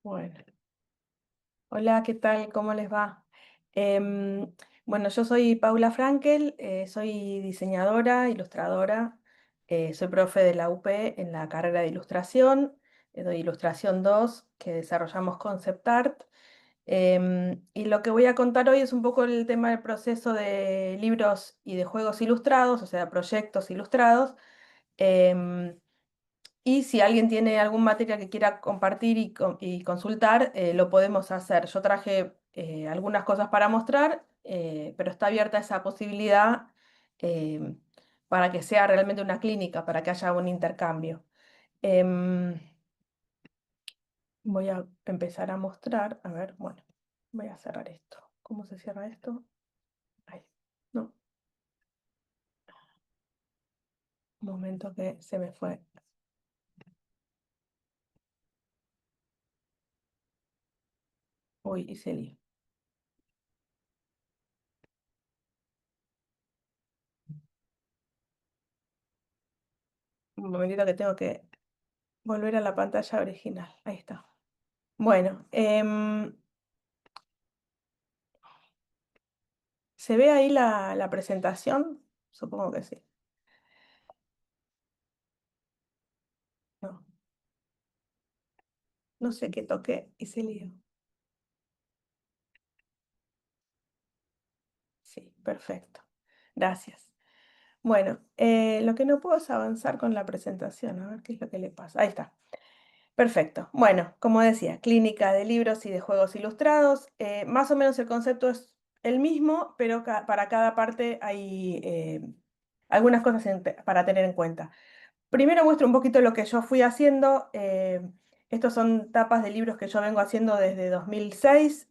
Bueno, hola, ¿qué tal? ¿Cómo les va? Em, bueno, yo soy Paula Frankel, soy diseñadora, ilustradora, soy profe de la UP en la carrera de ilustración, doy Ilustración 2, que desarrollamos Concept Art. Y lo que voy a contar hoy es un poco el tema del proceso de libros y de juegos ilustrados, o sea, proyectos ilustrados. Em, Y si alguien tiene algún material que quiera compartir y consultar, lo podemos hacer. Yo traje algunas cosas para mostrar, pero está abierta esa posibilidad eh, para que sea realmente una clínica, para que haya un intercambio. Em, Voy a empezar a mostrar. A ver, bueno, voy a cerrar esto. ¿Cómo se cierra esto? Ahí. No, un momento que se me fue. Uy, hice lío. Un momentito que tengo que volver a la pantalla original. Ahí está. Bueno, ¿se ve ahí la presentación? Supongo que sí. No, no sé qué toqué y se lío. Sí, perfecto. Gracias. Bueno, lo que no puedo es avanzar con la presentación. A ver qué es lo que le pasa. Ahí está. Perfecto. Bueno, como decía, clínica de libros y de juegos ilustrados. Más o menos el concepto es el mismo, pero para cada parte hay algunas cosas para tener en cuenta. Primero muestro un poquito lo que yo fui haciendo. Estos son tapas de libros que yo vengo haciendo desde 2006.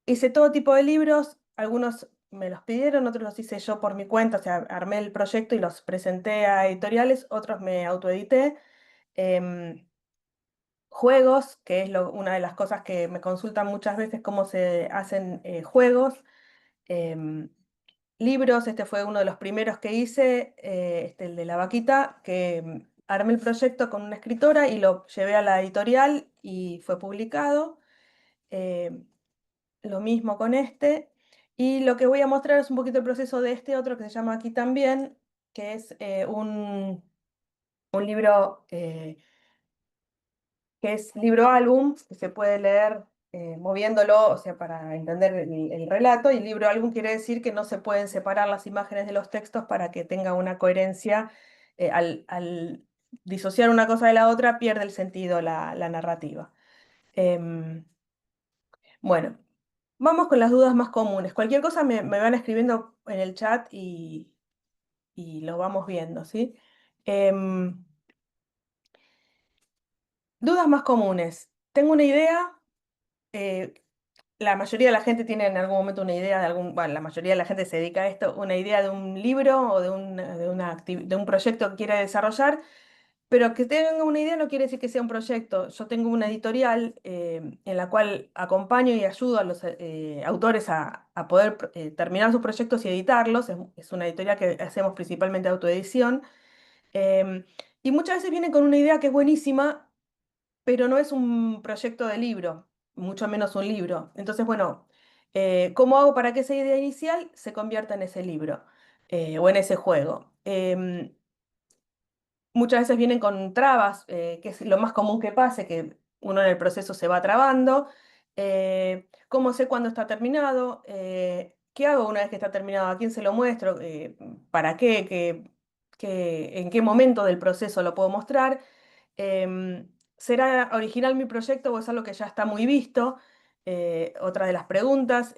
Hice todo tipo de libros, algunos me los pidieron, otros los hice yo por mi cuenta, o sea, armé el proyecto y los presenté a editoriales, otros me autoedité. Em, Juegos, que es una de las cosas que me consultan muchas veces, cómo se hacen juegos. Em, Libros, este fue uno de los primeros que hice, el de la vaquita, que armé el proyecto con una escritora y lo llevé a la editorial y fue publicado. Eh, lo mismo con este. Y lo que voy a mostrar es un poquito el proceso de este otro que se llama Aquí también, que es un libro que es libro álbum, que se puede leer moviéndolo, o sea, para entender el relato, y libro álbum quiere decir que no se pueden separar las imágenes de los textos para que tenga una coherencia. Al disociar una cosa de la otra, pierde el sentido la narrativa. Em, bueno, vamos con las dudas más comunes. Cualquier cosa me van escribiendo en el chat y lo vamos viendo, ¿sí? Em, Dudas más comunes. Tengo una idea. eh, la mayoría de la gente tiene en algún momento una idea de bueno, la mayoría de la gente se dedica a esto, una idea de un libro o de un proyecto que quiere desarrollar, pero que tenga una idea no quiere decir que sea un proyecto. Yo tengo una editorial en la cual acompaño y ayudo a los autores a poder terminar sus proyectos y editarlos. Es una editorial que hacemos principalmente autoedición. em, y muchas veces vienen con una idea que es buenísima, pero no es un proyecto de libro, mucho menos un libro. Entonces, bueno, ¿cómo hago para que esa idea inicial se convierta en ese libro o en ese juego? Muchas veces vienen con trabas, que es lo más común que pase, que uno en el proceso se va trabando. ¿Cómo sé cuándo está terminado? ¿Qué hago una vez que está terminado? ¿A quién se lo muestro? ¿Para qué? ¿En qué momento del proceso lo puedo mostrar? ¿Será original mi proyecto o es algo que ya está muy visto? Otra de las preguntas.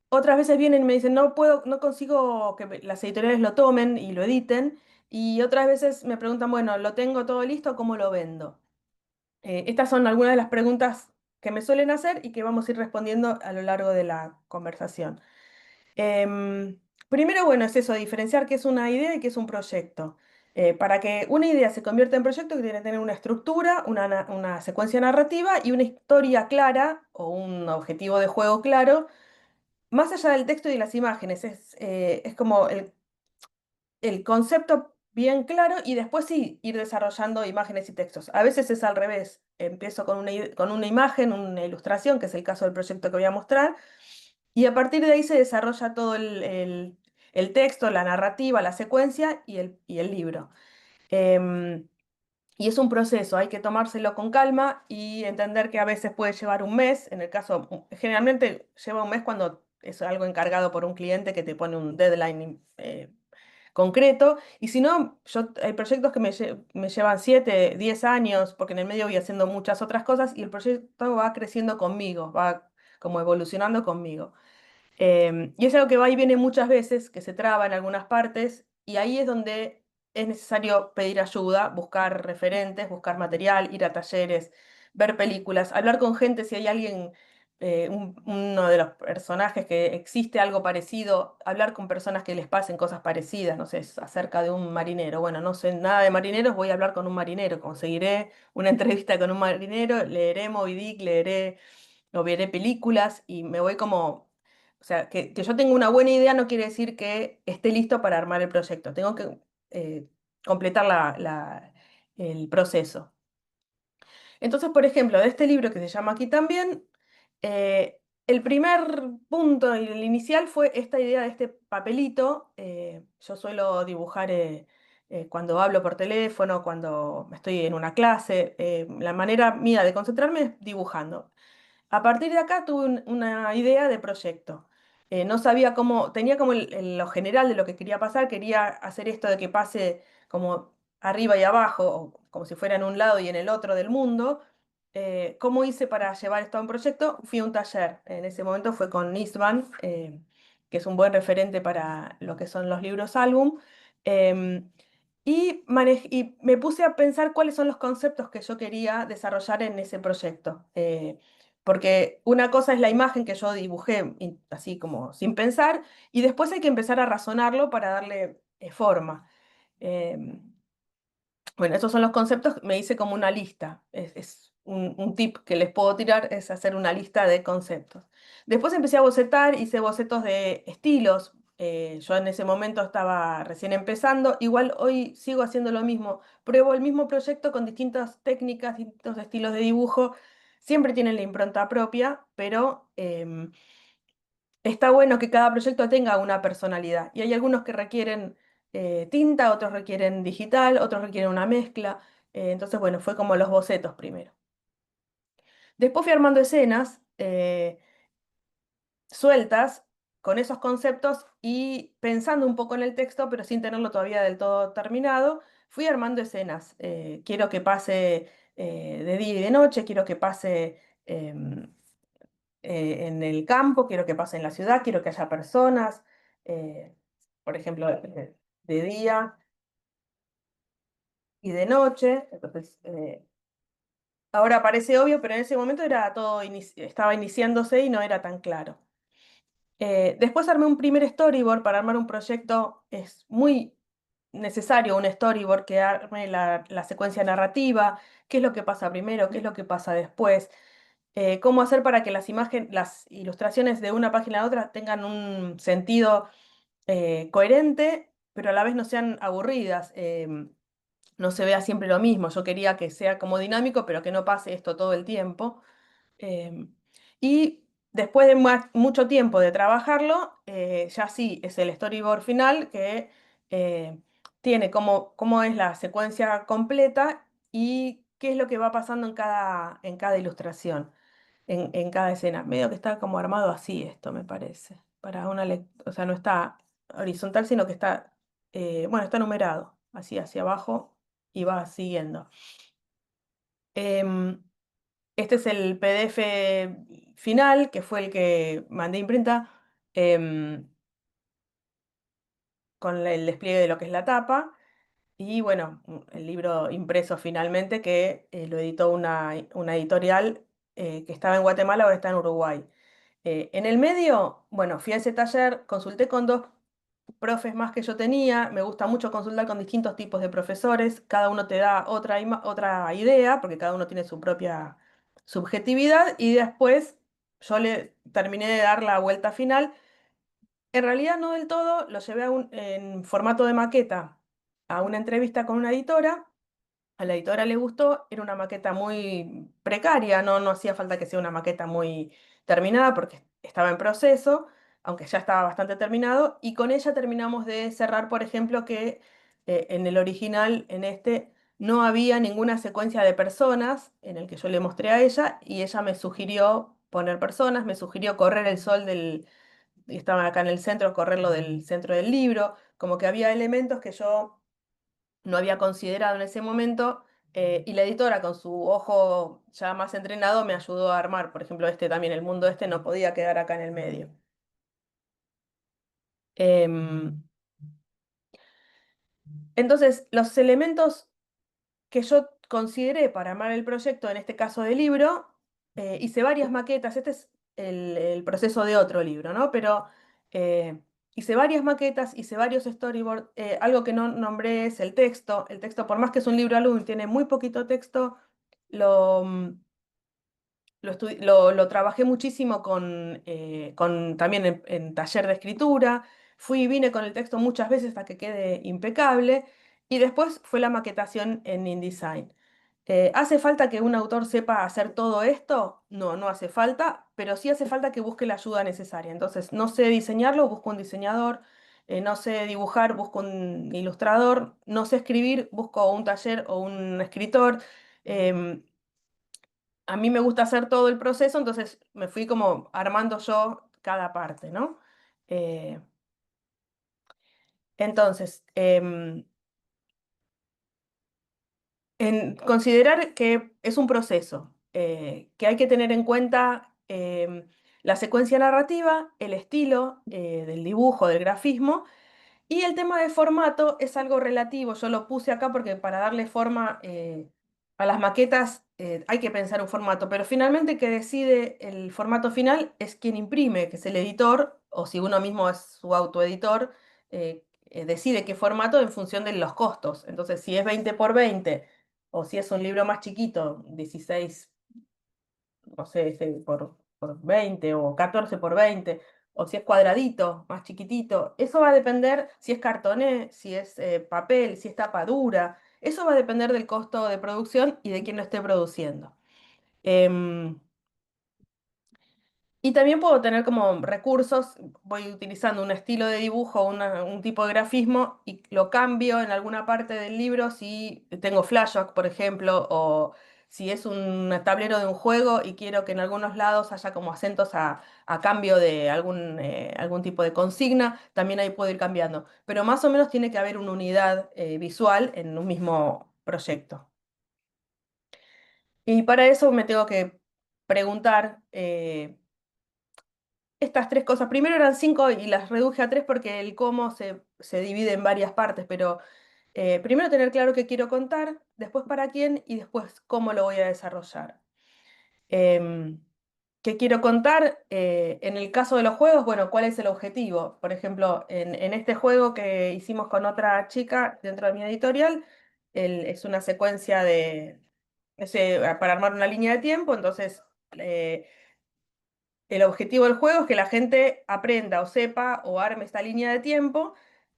Otras veces vienen y me dicen, no puedo, no consigo que las editoriales lo tomen y lo editen. Y otras veces me preguntan, bueno, lo tengo todo listo, ¿cómo lo vendo? Estas son algunas de las preguntas que me suelen hacer y que vamos a ir respondiendo a lo largo de la conversación. Primero, bueno, es eso, diferenciar qué es una idea y qué es un proyecto. Para que una idea se convierta en proyecto, tiene que tener una estructura, una secuencia narrativa y una historia clara o un objetivo de juego claro, más allá del texto y de las imágenes. Es como el concepto bien claro y después sí ir desarrollando imágenes y textos. A veces es al revés. Empiezo con con una imagen, una ilustración, que es el caso del proyecto que voy a mostrar, y a partir de ahí se desarrolla todo el texto, la narrativa, la secuencia y el libro. Em, y es un proceso, hay que tomárselo con calma y entender que a veces puede llevar un mes. En el caso, generalmente lleva un mes cuando es algo encargado por un cliente que te pone un deadline concreto. Y si no, hay proyectos que me llevan 7, 10 años, porque en el medio voy haciendo muchas otras cosas y el proyecto va creciendo conmigo, va como evolucionando conmigo. Y es algo que va y viene muchas veces, que se traba en algunas partes, y ahí es donde es necesario pedir ayuda, buscar referentes, buscar material, ir a talleres, ver películas, hablar con gente si hay alguien, uno de los personajes que existe algo parecido, hablar con personas que les pasen cosas parecidas, no sé, acerca de un marinero. Bueno, no sé nada de marineros, voy a hablar con un marinero, conseguiré una entrevista con un marinero, leeré Moby Dick, leeré o veré películas y me voy como, o sea, que yo tenga una buena idea no quiere decir que esté listo para armar el proyecto. Tengo que completar el proceso. Entonces, por ejemplo, de este libro que se llama Aquí también, el primer punto y el inicial fue esta idea de este papelito. Yo suelo dibujar cuando hablo por teléfono, cuando estoy en una clase. La manera mía de concentrarme es dibujando. A partir de acá tuve una idea de proyecto. No sabía cómo, tenía como lo general de lo que quería pasar, quería hacer esto de que pase como arriba y abajo, o como si fuera en un lado y en el otro del mundo. ¿Cómo hice para llevar esto a un proyecto? Fui a un taller, en ese momento fue con Nisban, que es un buen referente para lo que son los libros álbum. em, y me puse a pensar cuáles son los conceptos que yo quería desarrollar en ese proyecto. Porque una cosa es la imagen que yo dibujé así como sin pensar, y después hay que empezar a razonarlo para darle forma. Em, bueno, esos son los conceptos, me hice como una lista. Es un tip que les puedo tirar, es hacer una lista de conceptos. Después empecé a bocetar, hice bocetos de estilos. Yo en ese momento estaba recién empezando, igual hoy sigo haciendo lo mismo. Pruebo el mismo proyecto con distintas técnicas, distintos estilos de dibujo. Siempre tienen la impronta propia, pero está bueno que cada proyecto tenga una personalidad. Y hay algunos que requieren tinta, otros requieren digital, otros requieren una mezcla. Entonces, bueno, fue como los bocetos primero. Después fui armando escenas sueltas con esos conceptos y pensando un poco en el texto, pero sin tenerlo todavía del todo terminado, fui armando escenas. Quiero que pase de día y de noche, quiero que pase en el campo, quiero que pase en la ciudad, quiero que haya personas, eh, por ejemplo, de día y de noche. Entonces, ahora parece obvio, pero en ese momento era todo estaba iniciándose y no era tan claro. Después armé un primer storyboard. Para armar un proyecto es muy necesario un storyboard que arme la secuencia narrativa, qué es lo que pasa primero, qué es lo que pasa después, cómo hacer para que las imágenes, las ilustraciones de una página a otra tengan un sentido coherente, pero a la vez no sean aburridas. No se vea siempre lo mismo. Yo quería que sea como dinámico, pero que no pase esto todo el tiempo. Em, y después de mucho tiempo de trabajarlo, ya sí es el storyboard final que eh, tiene cómo es la secuencia completa y qué es lo que va pasando en cada ilustración, en cada escena. Medio que está como armado así esto, me parece. Para una o sea, no está horizontal, sino que está, bueno, está numerado, así hacia abajo y va siguiendo. Em, este es el PDF final, que fue el que mandé a imprenta, em, con el despliegue de lo que es la tapa. Y bueno, el libro impreso finalmente, que lo editó una editorial que estaba en Guatemala, ahora está en Uruguay. En el medio, bueno, fui a ese taller, consulté con dos profes más que yo tenía. Me gusta mucho consultar con distintos tipos de profesores. Cada uno te da otra idea, porque cada uno tiene su propia subjetividad. Y después yo le terminé de dar la vuelta final. En realidad no del todo, lo llevé en formato de maqueta a una entrevista con una editora. A la editora le gustó, era una maqueta muy precaria, no hacía falta que sea una maqueta muy terminada porque estaba en proceso, aunque ya estaba bastante terminado, y con ella terminamos de cerrar, por ejemplo, que en el original, en este, no había ninguna secuencia de personas en el que yo le mostré a ella, y ella me sugirió poner personas, me sugirió correr el sol y estaba acá en el centro, correrlo del centro del libro, como que había elementos que yo no había considerado en ese momento, y la editora con su ojo ya más entrenado me ayudó a armar, por ejemplo, este también, el mundo este no podía quedar acá en el medio. Em, entonces, los elementos que yo consideré para armar el proyecto, en este caso de libro, hice varias maquetas, este es el proceso de otro libro, ¿no? Pero hice varias maquetas, hice varios storyboards, algo que no nombré es el texto, por más que es un libro álbum, tiene muy poquito texto, lo, lo trabajé muchísimo con también en taller de escritura. Fui y vine con el texto muchas veces hasta que quede impecable. Y después fue la maquetación en InDesign. ¿Hace falta que un autor sepa hacer todo esto? No, no hace falta, pero sí hace falta que busque la ayuda necesaria. Entonces, no sé diseñarlo, busco un diseñador. No sé dibujar, busco un ilustrador. No sé escribir, busco un taller o un escritor. Em, a mí me gusta hacer todo el proceso, entonces me fui como armando yo cada parte, ¿no? Eh, entonces, en considerar que es un proceso, que hay que tener en cuenta la secuencia narrativa, el estilo del dibujo, del grafismo. Y el tema de formato es algo relativo, yo lo puse acá porque para darle forma a las maquetas hay que pensar un formato, pero finalmente que decide el formato final es quien imprime, que es el editor, o si uno mismo es su autoeditor, decide qué formato en función de los costos. Entonces, si es 20 por 20 o si es un libro más chiquito, 16 no sé, por 20 o 14 por 20 o si es cuadradito, más chiquitito. Eso va a depender si es cartoné, si es papel, si es tapa dura. Eso va a depender del costo de producción y de quién lo esté produciendo. Em, y también puedo tener como recursos, voy utilizando un estilo de dibujo, un tipo de grafismo y lo cambio en alguna parte del libro si tengo flashback, por ejemplo, o si es un tablero de un juego y quiero que en algunos lados haya como acentos a cambio de algún tipo de consigna, también ahí puedo ir cambiando. Pero más o menos tiene que haber una unidad visual en un mismo proyecto. Y para eso me tengo que preguntar estas tres cosas. Primero eran cinco y las reduje a tres porque el cómo se divide en varias partes, pero primero tener claro qué quiero contar, después para quién y después cómo lo voy a desarrollar. Em, ¿Qué quiero contar? En el caso de los juegos, bueno, ¿cuál es el objetivo? Por ejemplo, en este juego que hicimos con otra chica dentro de mi editorial, es una secuencia para armar una línea de tiempo, entonces el objetivo del juego es que la gente aprenda o sepa o arme esta línea de tiempo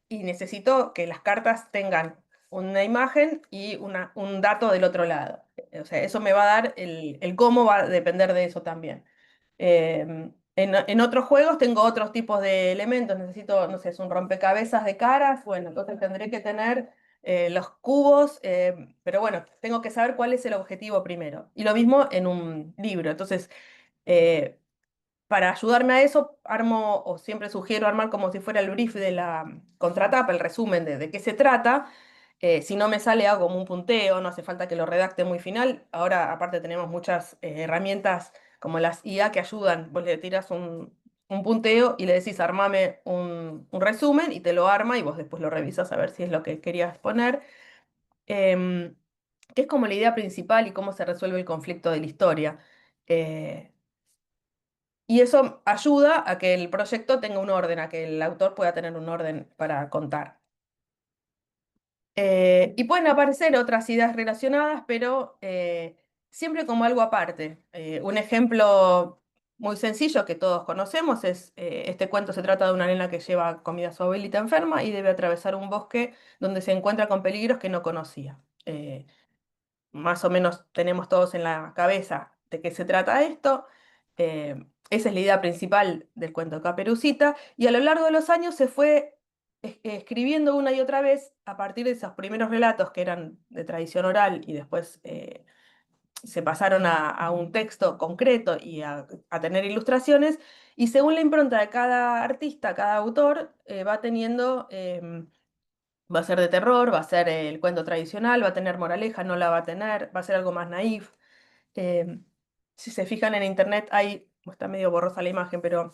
y necesito que las cartas tengan una imagen y un dato del otro lado. O sea, eso me va a dar el cómo va a depender de eso también. En otros juegos tengo otros tipos de elementos, necesito, no sé, es un rompecabezas de caras, bueno, entonces tendré que tener los cubos, pero bueno, tengo que saber cuál es el objetivo primero. Y lo mismo en un libro, entonces eh, para ayudarme a eso, armo, o siempre sugiero armar como si fuera el brief de la contratapa, el resumen de qué se trata. Si no me sale, hago como un punteo, no hace falta que lo redacte muy final. Ahora, aparte, tenemos muchas herramientas como las IA que ayudan. Vos le tiras un punteo y le decís, armame un resumen y te lo arma y vos después lo revisas a ver si es lo que querías poner. Em, que es como la idea principal y cómo se resuelve el conflicto de la historia. Eh, y eso ayuda a que el proyecto tenga un orden, a que el autor pueda tener un orden para contar. Y pueden aparecer otras ideas relacionadas, pero siempre como algo aparte. Un ejemplo muy sencillo que todos conocemos es, este cuento se trata de una nena que lleva comida a su abuelita enferma y debe atravesar un bosque donde se encuentra con peligros que no conocía. Más o menos tenemos todos en la cabeza de qué se trata esto. Esa es la idea principal del cuento de Caperucita, y a lo largo de los años se fue escribiendo una y otra vez a partir de esos primeros relatos que eran de tradición oral y después se pasaron a un texto concreto y a tener ilustraciones, y según la impronta de cada artista, cada autor, va teniendo... va a ser de terror, va a ser el cuento tradicional, va a tener moraleja, no la va a tener, va a ser algo más naif. Eh, si se fijan en internet, está medio borrosa la imagen, pero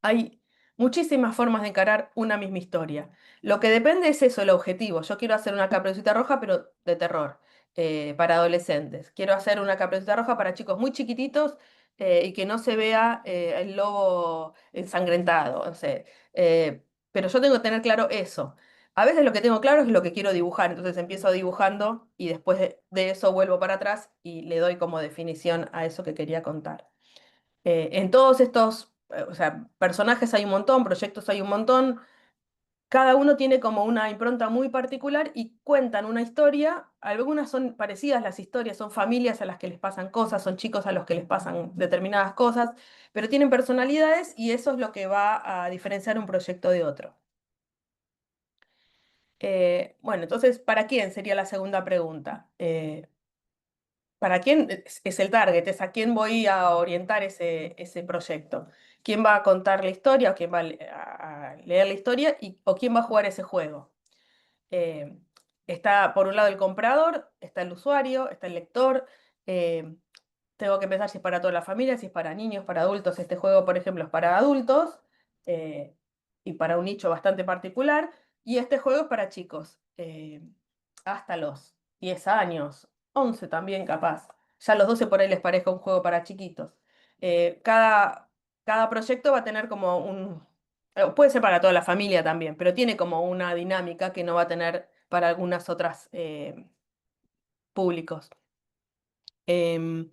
hay muchísimas formas de encarar una misma historia. Lo que depende es eso, el objetivo. Yo quiero hacer una Caperucita Roja, pero de terror, para adolescentes. Quiero hacer una Caperucita Roja para chicos muy chiquititos, y que no se vea el lobo ensangrentado. No sé. Pero yo tengo que tener claro eso. A veces lo que tengo claro es lo que quiero dibujar, entonces empiezo dibujando y después de eso vuelvo para atrás y le doy como definición a eso que quería contar. En todos estos, o sea, personajes hay un montón, proyectos hay un montón, cada uno tiene como una impronta muy particular y cuentan una historia. Algunas son parecidas las historias, son familias a las que les pasan cosas, son chicos a los que les pasan determinadas cosas, pero tienen personalidades y eso es lo que va a diferenciar un proyecto de otro. Bueno, entonces, ¿para quién sería la segunda pregunta? ¿Para quién es el target? Es a quién voy a orientar ese proyecto. ¿Quién va a contar la historia o quién va a leer la historia o quién va a jugar ese juego? Eh, Está por un lado el comprador, está el usuario, está el lector. eh, Tengo que pensar si es para toda la familia, si es para niños, para adultos. Este juego, por ejemplo, es para adultos, eh, y para un nicho bastante particular. Y este juego es para chicos, hasta los 10 años, 11 también capaz. Ya a los 12 por ahí les parezca un juego para chiquitos. Cada proyecto va a tener como puede ser para toda la familia también, pero tiene como una dinámica que no va a tener para algunas otras públicos. Em,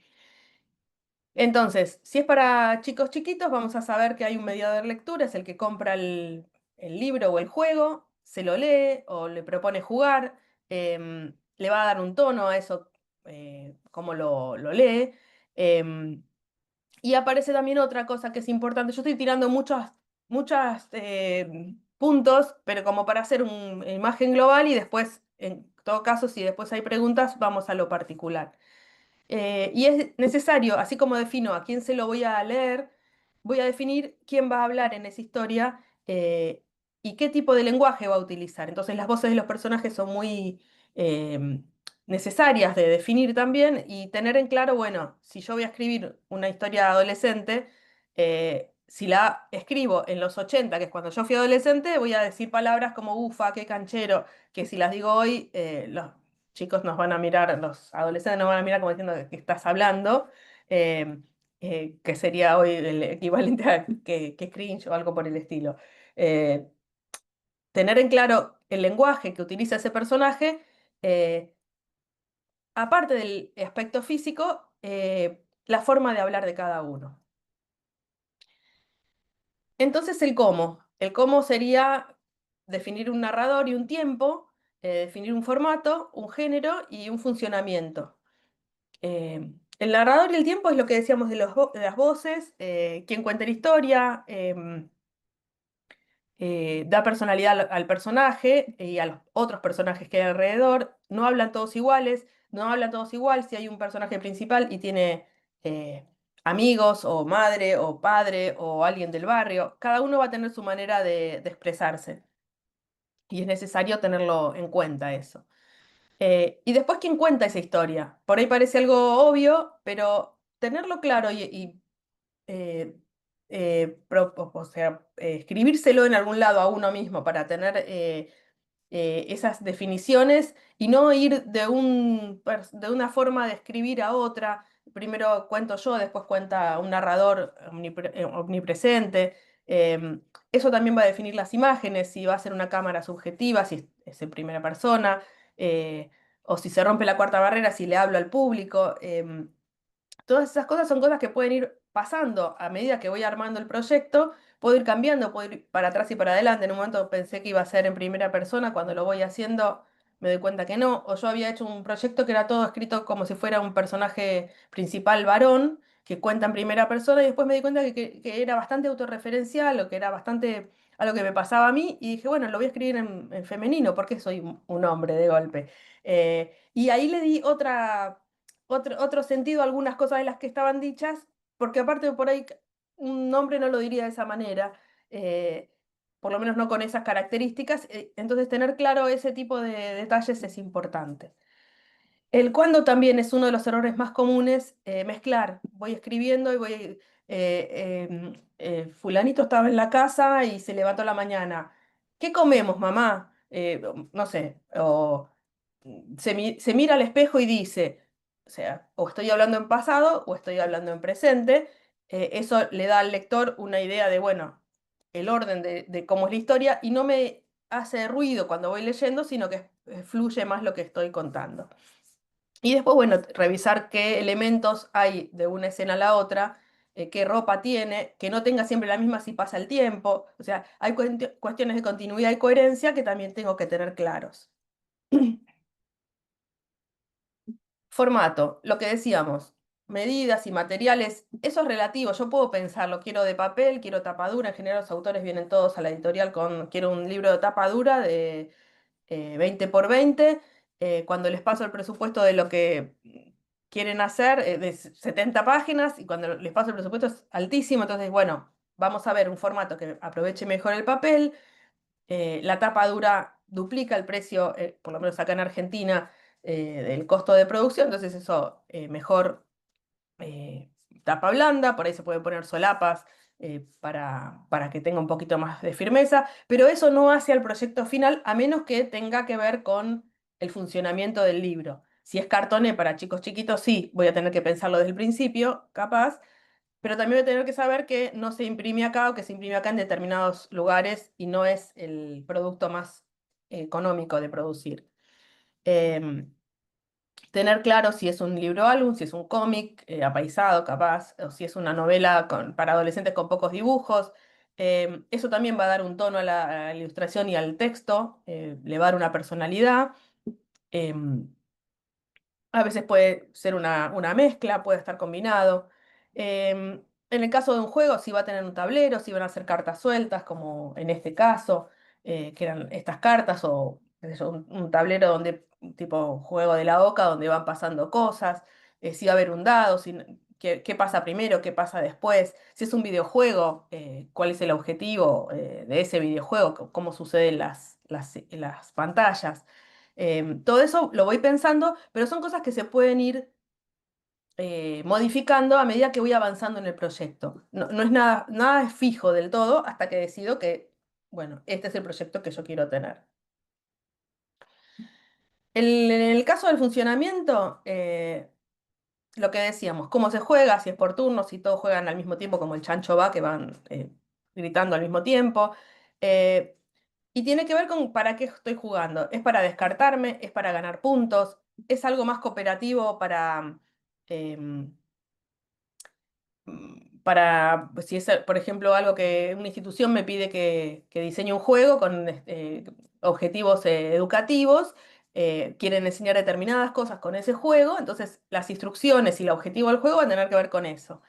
entonces, si es para chicos chiquitos, vamos a saber que hay un mediador de lectura, es el que compra el libro o el juego, se lo lee o le propone jugar, le va a dar un tono a eso, cómo lo lee. em, y aparece también otra cosa que es importante. Yo estoy tirando muchos puntos, pero como para hacer una imagen global y después, en todo caso, si después hay preguntas, vamos a lo particular. Y es necesario, así como defino a quién se lo voy a leer, voy a definir quién va a hablar en esa historia, y qué tipo de lenguaje va a utilizar. Entonces las voces de los personajes son muy necesarias de definir también y tener en claro, bueno, si yo voy a escribir una historia adolescente, si la escribo en los 80, que es cuando yo fui adolescente, voy a decir palabras como ufa, qué canchero, que si las digo hoy, los chicos nos van a mirar, los adolescentes nos van a mirar como diciendo de qué estás hablando, eh, que sería hoy el equivalente a que cringe o algo por el estilo. Eh, Tener en claro el lenguaje que utiliza ese personaje, eh, aparte del aspecto físico, la forma de hablar de cada uno. Entonces el cómo. El cómo sería definir un narrador y un tiempo, definir un formato, un género y un funcionamiento. El narrador y el tiempo es lo que decíamos de las voces, quién cuenta la historia, da personalidad al personaje y a los otros personajes que hay alrededor. No hablan todos iguales, no hablan todos igual si hay un personaje principal y tiene eh, amigos o madre o padre o alguien del barrio. Cada uno va a tener su manera de expresarse y es necesario tenerlo en cuenta eso. Y después, ¿quién cuenta esa historia? Por ahí parece algo obvio, pero tenerlo claro y eh, o sea, escribírselo en algún lado a uno mismo para tener esas definiciones y no ir de una forma de escribir a otra. Primero cuento yo, después cuenta un narrador omnipresente. Eso también va a definir las imágenes, si va a ser una cámara subjetiva, si es en primera persona, eh, o si se rompe la cuarta barrera, si le hablo al público. Todas esas cosas son cosas que pueden ir pasando a medida que voy armando el proyecto, puedo ir cambiando, puedo ir para atrás y para adelante. En un momento pensé que iba a ser en primera persona, cuando lo voy haciendo me doy cuenta que no. O yo había hecho un proyecto que era todo escrito como si fuera un personaje principal varón, que cuenta en primera persona, y después me di cuenta que era bastante autorreferencial, o que era bastante a lo que me pasaba a mí, y dije, bueno, lo voy a escribir en femenino, porque soy un hombre de golpe. Y ahí le di otro sentido a algunas cosas de las que estaban dichas, porque aparte por ahí un hombre no lo diría de esa manera, eh, por lo menos no con esas características, entonces tener claro ese tipo de detalles es importante. El cuándo también es uno de los errores más comunes, mezclar. Voy escribiendo y voy, fulanito estaba en la casa y se levantó a la mañana. ¿Qué comemos, mamá? No sé, o se mira al espejo y dice, o sea, o estoy hablando en pasado o estoy hablando en presente. Eso le da al lector una idea de, bueno, el orden de cómo es la historia, y no me hace ruido cuando voy leyendo, sino que fluye más lo que estoy contando. Y después, bueno, revisar qué elementos hay de una escena a la otra, qué ropa tiene, que no tenga siempre la misma si pasa el tiempo. O sea, hay cuestiones de continuidad y coherencia que también tengo que tener claros. Formato, lo que decíamos, medidas y materiales, eso es relativo. Yo puedo pensarlo, quiero de papel, quiero tapa dura. En general los autores vienen todos a la editorial con, quiero un libro de tapa dura de 20 por 20. Cuando les paso el presupuesto de lo que quieren hacer, de 70 páginas, y cuando les paso el presupuesto es altísimo, entonces, bueno, vamos a ver un formato que aproveche mejor el papel. La tapa dura duplica el precio, por lo menos acá en Argentina, del costo de producción, entonces eso, mejor eh, tapa blanda, por ahí se pueden poner solapas, para que tenga un poquito más de firmeza, pero eso no hace al proyecto final, a menos que tenga que ver con el funcionamiento del libro. Si es cartoné para chicos chiquitos, sí, voy a tener que pensarlo desde el principio, capaz, pero también voy a tener que saber que no se imprime acá, o que se imprime acá en determinados lugares y no es el producto más económico de producir. Em, Tener claro si es un libro álbum, si es un cómic apaisado, capaz, o si es una novela para adolescentes con pocos dibujos. Eso también va a dar un tono a la ilustración y al texto, le va a dar una personalidad. Em, a veces puede ser una mezcla, puede estar combinado. En el caso de un juego, si va a tener un tablero, si van a ser cartas sueltas, como en este caso, que eran estas cartas, o qué sé yo, un tablero donde, tipo juego de la oca, donde van pasando cosas, si va a haber un dado, qué pasa primero, qué pasa después, si es un videojuego, cuál es el objetivo de ese videojuego, cómo suceden las pantallas. Todo eso lo voy pensando, pero son cosas que se pueden ir modificando a medida que voy avanzando en el proyecto. No, no es nada, nada es fijo del todo hasta que decido que, bueno, este es el proyecto que yo quiero tener. En el caso del funcionamiento, lo que decíamos, cómo se juega, si es por turnos, si todos juegan al mismo tiempo, como el chancho va, que van gritando al mismo tiempo. Eh, y tiene que ver con para qué estoy jugando. ¿Es para descartarme? ¿Es para ganar puntos? ¿Es algo más cooperativo em, pues, si es, por ejemplo, algo que una institución me pide que diseñe un juego con objetivos educativos? Quieren enseñar determinadas cosas con ese juego, entonces las instrucciones y el objetivo del juego van a tener que ver con eso.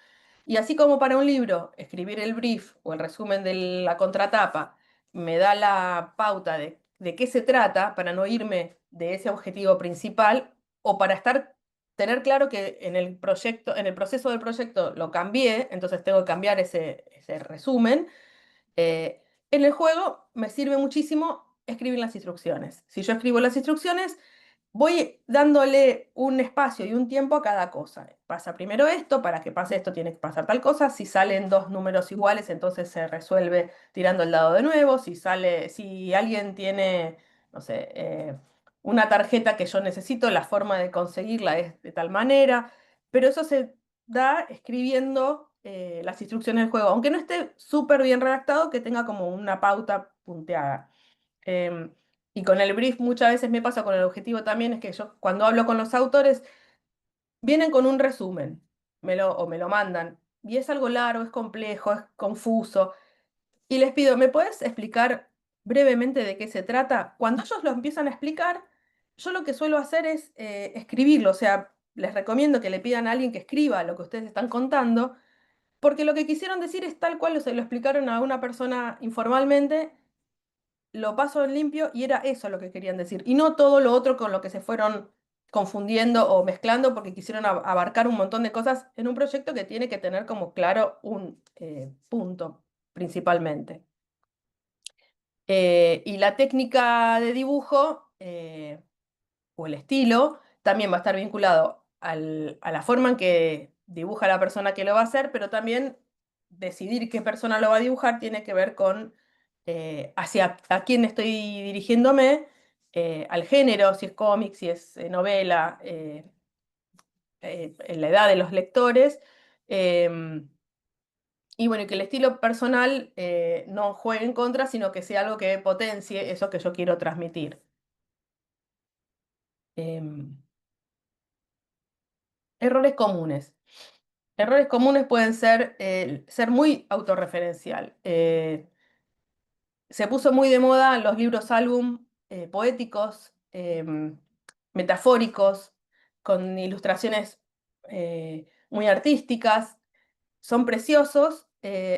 Y así como para un libro, escribir el brief o el resumen de la contratapa me da la pauta de qué se trata, para no irme de ese objetivo principal, o para tener claro que en el proyecto, en el proceso del proyecto lo cambié, entonces tengo que cambiar ese resumen. En el juego me sirve muchísimo escribir las instrucciones. Si yo escribo las instrucciones, voy dándole un espacio y un tiempo a cada cosa. Pasa primero esto, para que pase esto tiene que pasar tal cosa. Si salen dos números iguales, entonces se resuelve tirando el dado de nuevo. Si alguien tiene, no sé, una tarjeta que yo necesito, la forma de conseguirla es de tal manera. Pero eso se da escribiendo las instrucciones del juego, aunque no esté súper bien redactado, que tenga como una pauta punteada. Em, y con el brief muchas veces me pasa con el objetivo también, es que yo cuando hablo con los autores, vienen con un resumen, o me lo mandan. y es algo largo, es complejo, es confuso. Y les pido, ¿me puedes explicar brevemente de qué se trata? Cuando ellos lo empiezan a explicar, yo lo que suelo hacer es escribirlo, o sea, les recomiendo que le pidan a alguien que escriba lo que ustedes están contando, porque lo que quisieron decir es tal cual se lo explicaron a una persona informalmente, lo paso en limpio y era eso lo que querían decir, y no todo lo otro con lo que se fueron confundiendo o mezclando porque quisieron abarcar un montón de cosas en un proyecto que tiene que tener como claro un punto principalmente. Y la técnica de dibujo o el estilo también va a estar vinculado a la forma en que dibuja la persona que lo va a hacer, pero también decidir qué persona lo va a dibujar tiene que ver con hacia a quién estoy dirigiéndome, al género, si es cómic, si es novela, en la edad de los lectores. em, y bueno, que el estilo personal no juegue en contra, sino que sea algo que potencie eso que yo quiero transmitir. Em, Errores comunes. Errores comunes pueden ser ser muy autorreferencial. Se puso muy de moda los libros álbum poéticos, metafóricos, con ilustraciones muy artísticas. Son preciosos,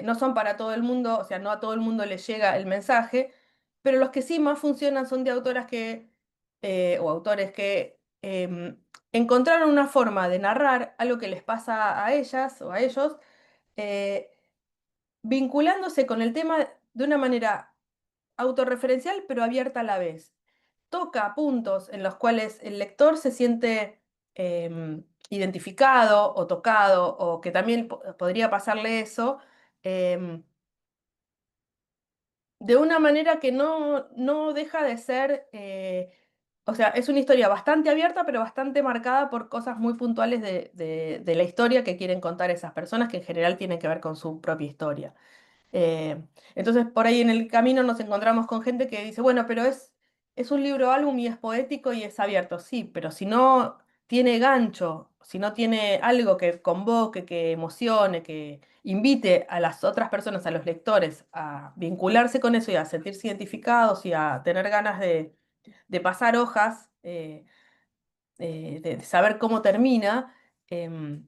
no son para todo el mundo, o sea, no a todo el mundo le llega el mensaje, pero los que sí más funcionan son de autoras o autores que encontraron una forma de narrar algo que les pasa a ellas o a ellos, eh, vinculándose con el tema de una manera autorreferencial, pero abierta a la vez. Toca puntos en los cuales el lector se siente identificado o tocado, o que también podría pasarle eso, em, de una manera que no deja de ser, o sea, es una historia bastante abierta, pero bastante marcada por cosas muy puntuales de la historia que quieren contar esas personas, que en general tienen que ver con su propia historia. Eh, entonces, por ahí en el camino nos encontramos con gente que dice, bueno, pero es un libro álbum y es poético y es abierto. Sí, pero si no tiene gancho, si no tiene algo que convoque, que emocione, que invite a las otras personas, a los lectores, a vincularse con eso y a sentirse identificados y a tener ganas de pasar hojas, de saber cómo termina, em,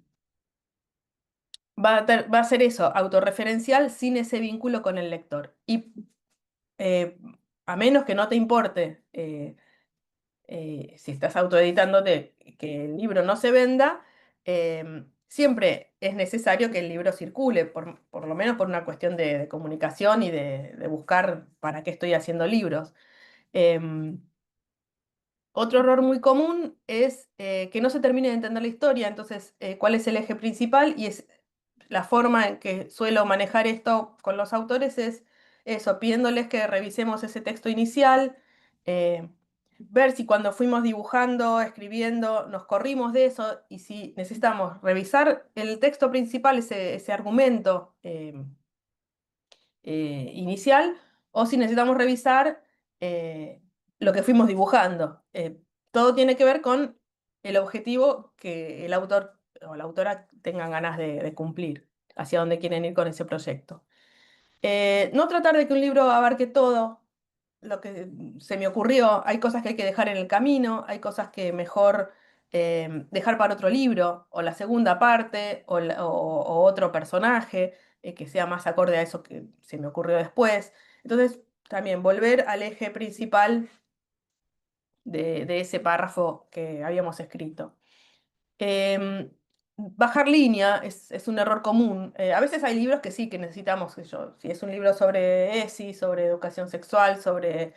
va a ser eso, autorreferencial sin ese vínculo con el lector. Y eh, a menos que no te importe, si estás autoeditándote, que el libro no se venda, siempre es necesario que el libro circule, por lo menos por una cuestión de comunicación y de buscar para qué estoy haciendo libros. Em, Otro error muy común es que no se termine de entender la historia, entonces, ¿cuál es el eje principal? Y es la forma en que suelo manejar esto con los autores es eso, pidiéndoles que revisemos ese texto inicial, eh, ver si cuando fuimos dibujando, escribiendo, nos corrimos de eso y si necesitamos revisar el texto principal, ese argumento inicial, o si necesitamos revisar lo que fuimos dibujando. Todo tiene que ver con el objetivo que el autor o la autora tengan ganas de cumplir, hacia dónde quieren ir con ese proyecto. No tratar de que un libro abarque todo lo que se me ocurrió. Hay cosas que hay que dejar en el camino, hay cosas que mejor dejar para otro libro, o la segunda parte, o otro personaje que sea más acorde a eso que se me ocurrió después. Entonces, también volver al eje principal de ese párrafo que habíamos escrito. Bajar línea es un error común. A veces hay libros que sí, que necesitamos, que yo, si es un libro sobre ESI, sobre educación sexual, sobre,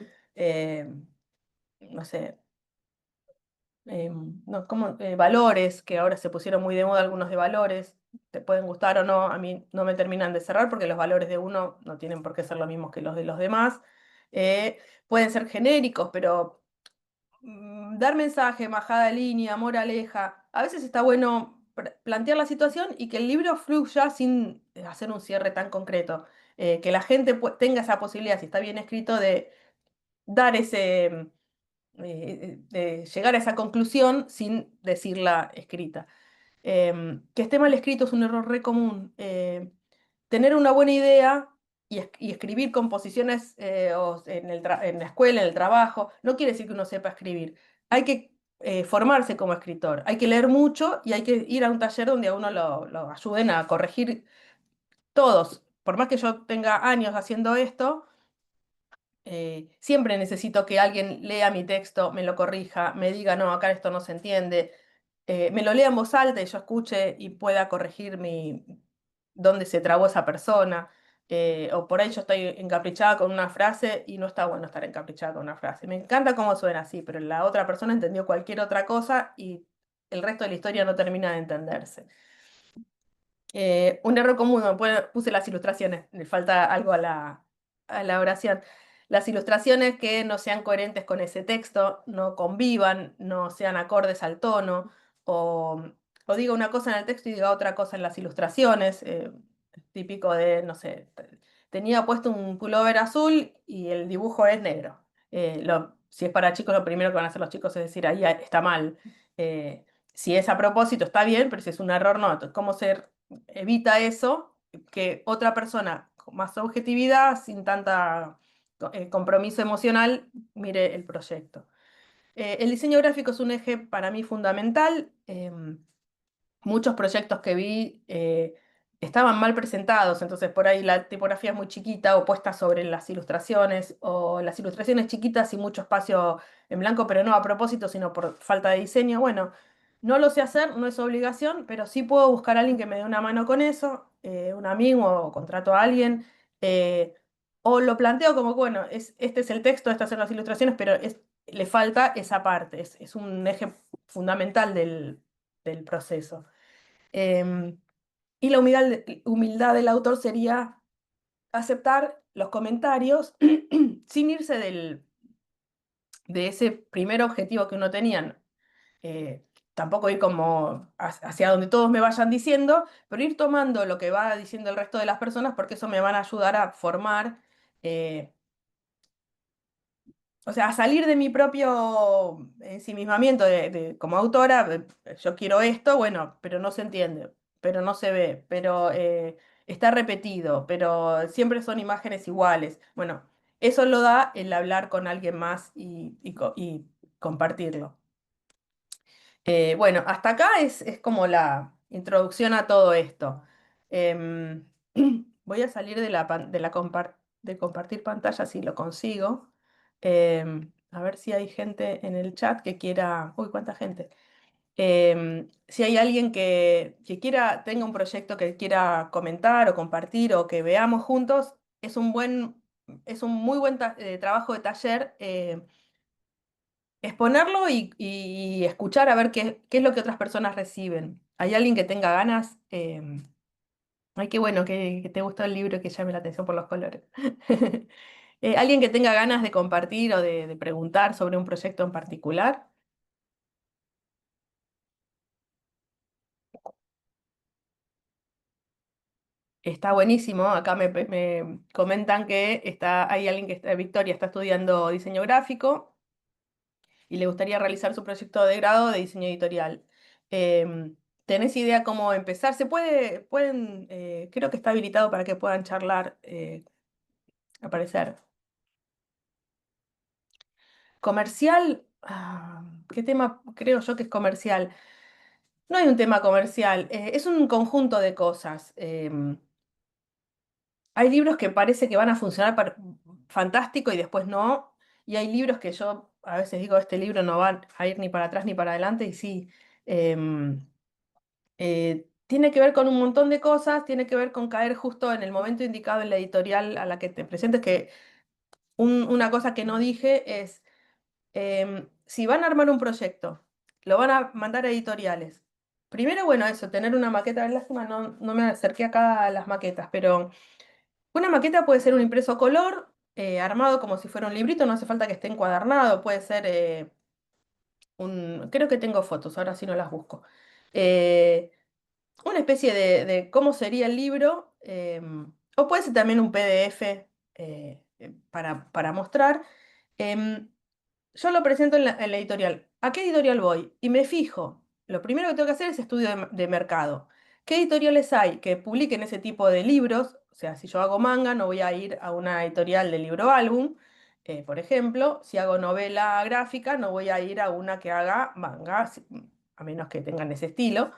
no sé, no, valores, que ahora se pusieron muy de moda algunos de valores, te pueden gustar o no, a mí no me terminan de cerrar porque los valores de uno no tienen por qué ser los mismos que los de los demás. Pueden ser genéricos, pero dar mensaje, bajada de línea, moraleja. A veces está bueno plantear la situación y que el libro fluya sin hacer un cierre tan concreto. Que la gente tenga esa posibilidad, si está bien escrito, de dar de llegar a esa conclusión sin decirla escrita. Que esté mal escrito es un error re común. Tener una buena idea y escribir composiciones en la escuela, en el trabajo, no quiere decir que uno sepa escribir. Hay que formarse como escritor, hay que leer mucho y hay que ir a un taller donde a uno lo ayuden a corregir todos. Por más que yo tenga años haciendo esto, siempre necesito que alguien lea mi texto, me lo corrija, me diga, no, acá esto no se entiende, me lo lea en voz alta y yo escuche y pueda corregir dónde se trabó esa persona. O por ahí yo estoy encaprichada con una frase y no está bueno estar encaprichada con una frase. Me encanta cómo suena así, pero la otra persona entendió cualquier otra cosa y el resto de la historia no termina de entenderse. Un error común, puse las ilustraciones, le falta algo a la oración. Las ilustraciones que no sean coherentes con ese texto, no convivan, no sean acordes al tono, o, o diga una cosa en el texto y diga otra cosa en las ilustraciones. Típico de, no sé, tenía puesto un pullover azul y el dibujo es negro. Si es para chicos, lo primero que van a hacer los chicos es decir, ahí está mal. Si es a propósito, está bien, pero si es un error, no. Entonces, ¿cómo se evita eso? Que otra persona con más objetividad, sin tanta compromiso emocional, mire el proyecto. El diseño gráfico es un eje para mí fundamental. Muchos proyectos que vi estaban mal presentados, entonces por ahí la tipografía es muy chiquita o puesta sobre las ilustraciones, o las ilustraciones chiquitas y mucho espacio en blanco, pero no a propósito, sino por falta de diseño. Bueno, no lo sé hacer, no es obligación, pero sí puedo buscar a alguien que me dé una mano con eso, un amigo o contrato a alguien. eh, o lo planteo como, bueno, este es el texto, estas son las ilustraciones, pero le falta esa parte, es un eje fundamental del proceso. Em, y la humildad del autor sería aceptar los comentarios sin irse de ese primer objetivo que uno tenía. Eh, Tampoco ir como hacia donde todos me vayan diciendo, pero ir tomando lo que va diciendo el resto de las personas porque eso me van a ayudar a formar. eh, O sea, a salir de mi propio ensimismamiento como autora, yo quiero esto, bueno, pero no se entiende, pero no se ve, pero está repetido, pero siempre son imágenes iguales. Bueno, eso lo da el hablar con alguien más y compartirlo. Bueno, hasta acá es como la introducción a todo esto. Em, Voy a salir de compartir pantalla si lo consigo. A ver si hay gente en el chat que quiera. Uy, ¿cuánta gente? Si hay alguien que quiera, tenga un proyecto que quiera comentar o compartir o que veamos juntos, es un muy buen trabajo de taller. Exponerlo y escuchar a ver qué es lo que otras personas reciben. ¿Hay alguien que tenga ganas? Ay, qué bueno que te gustó el libro y que llame la atención por los colores. ¿Alguien que tenga ganas de compartir o de preguntar sobre un proyecto en particular? Está buenísimo. Acá me comentan que hay alguien Victoria está estudiando diseño gráfico y le gustaría realizar su proyecto de grado de diseño editorial. ¿Tenés idea cómo empezar? Creo que está habilitado para que puedan charlar, aparecer. Comercial, ¿qué tema creo yo que es comercial? No hay un tema comercial, es un conjunto de cosas. Hay libros que parece que van a funcionar fantástico y después no. Y hay libros que yo a veces digo, este libro no va a ir ni para atrás ni para adelante y sí. em, Tiene que ver con un montón de cosas, tiene que ver con caer justo en el momento indicado en la editorial a la que te presentes, que una cosa que no dije es, si van a armar un proyecto, lo van a mandar a editoriales. Primero, bueno, eso, tener una maqueta, lástima, no me acerqué acá a las maquetas, pero una maqueta puede ser un impreso color, armado como si fuera un librito, no hace falta que esté encuadernado, puede ser creo que tengo fotos, ahora sí no las busco. Eh, una especie de cómo sería el libro, o puede ser también un PDF para mostrar. Em, yo lo presento en la editorial. ¿A qué editorial voy? Y me fijo. lo primero que tengo que hacer es estudio de mercado. ¿Qué editoriales hay que publiquen ese tipo de libros? O sea, si yo hago manga, no voy a ir a una editorial de libro álbum, por ejemplo. Si hago novela gráfica, no voy a ir a una que haga manga, a menos que tengan ese estilo.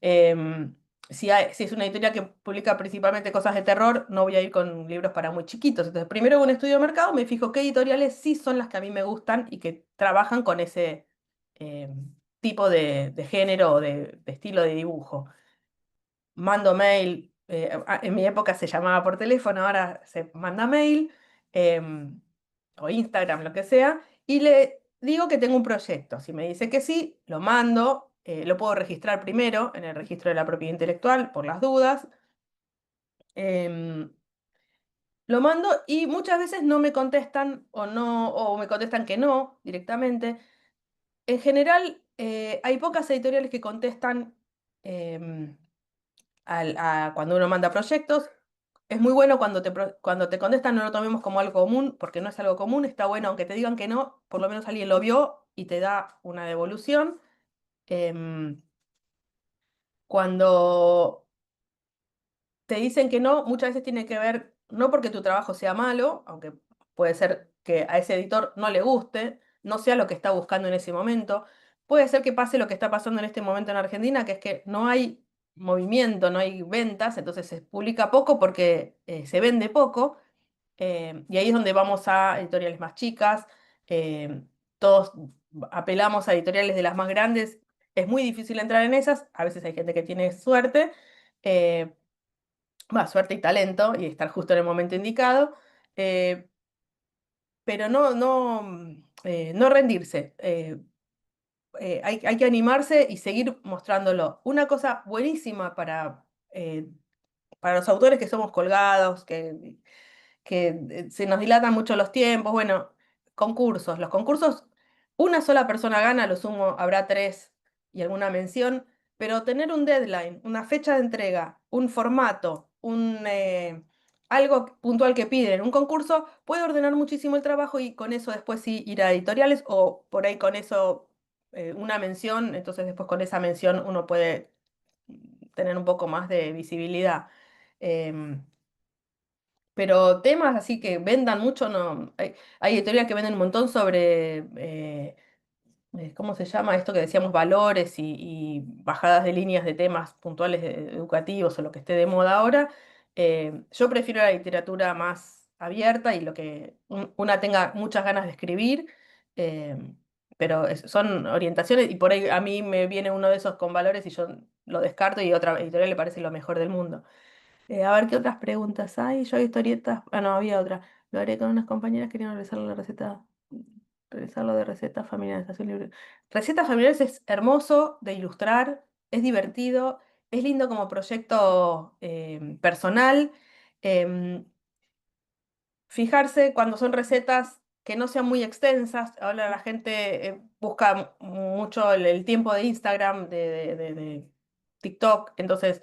Em, si es una editorial que publica principalmente cosas de terror, no voy a ir con libros para muy chiquitos. Entonces, primero hago un estudio de mercado, me fijo qué editoriales sí son las que a mí me gustan y que trabajan con ese tipo de género o de estilo de dibujo. Mando mail, en mi época se llamaba por teléfono, ahora se manda mail, em, o Instagram, lo que sea, y le digo que tengo un proyecto. Si me dice que sí, lo mando, lo puedo registrar primero en el registro de la propiedad intelectual por las dudas. em, lo mando y muchas veces no me contestan o no, o me contestan que no directamente. En general, hay pocas editoriales que contestan em, cuando uno manda proyectos. Es muy bueno cuando te contestan, no lo tomemos como algo común, porque no es algo común. Está bueno, aunque te digan que no, por lo menos alguien lo vio y te da una devolución. Em, Cuando te dicen que no, muchas veces tiene que ver, no porque tu trabajo sea malo, aunque puede ser que a ese editor no le guste, no sea lo que está buscando en ese momento. Puede ser que pase lo que está pasando en este momento en Argentina, que es que no hay movimiento, no hay ventas, entonces se publica poco porque se vende poco, y ahí es donde vamos a editoriales más chicas. Todos apelamos a editoriales de las más grandes. Es muy difícil entrar en esas, a veces hay gente que tiene suerte. eh, Suerte y talento y estar justo en el momento indicado, eh, pero no rendirse. Hay que animarse y seguir mostrándolo. Una cosa buenísima para los autores que somos colgados, que se nos dilatan mucho los tiempos. Bueno, concursos. Los concursos, una sola persona gana, a lo sumo habrá tres y alguna mención, pero tener un deadline, una fecha de entrega, un formato, algo puntual que piden en un concurso, puede ordenar muchísimo el trabajo y con eso después sí ir a editoriales o por ahí con eso una mención, entonces después con esa mención uno puede tener un poco más de visibilidad. Em, pero temas así que vendan mucho, no. Hay editoriales que venden un montón sobre, ¿cómo se llama? Esto que decíamos, valores y bajadas de líneas de temas puntuales educativos o lo que esté de moda ahora. Yo prefiero la literatura más abierta y lo que una tenga muchas ganas de escribir. eh, pero son orientaciones y por ahí a mí me viene uno de esos con valores y yo lo descarto y otra editorial le parece lo mejor del mundo. A ver qué otras preguntas hay. Yo historietas. Ah, no, había otra. Lo haré con unas compañeras, querían realizar la receta. Realizarlo de recetas familiares. Recetas familiares es hermoso de ilustrar, es divertido, es lindo como proyecto personal. em, Fijarse cuando son recetas que no sean muy extensas. Ahora la gente busca mucho el tiempo de Instagram, de TikTok. Entonces,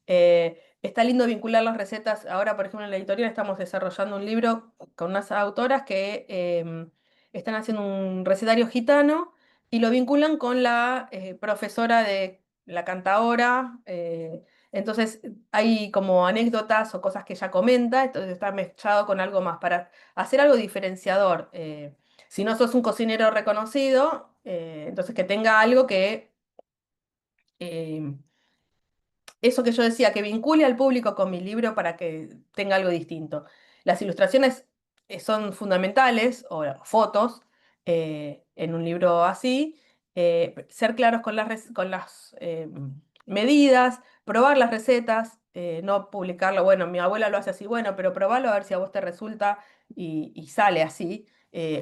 está lindo vincular las recetas. Ahora, por ejemplo, en la editorial estamos desarrollando un libro con unas autoras que están haciendo un recetario gitano y lo vinculan con la profesora de la cantaora. Entonces, hay como anécdotas o cosas que ella comenta, entonces está mezclado con algo más para hacer algo diferenciador. Si no sos un cocinero reconocido, entonces que tenga algo que eh, eso que yo decía, que vincule al público con mi libro para que tenga algo distinto. Las ilustraciones son fundamentales, o fotos, en un libro así. Ser claros con las medidas, probar las recetas, no publicarlo, bueno, mi abuela lo hace así, bueno, pero probalo a ver si a vos te resulta y sale así.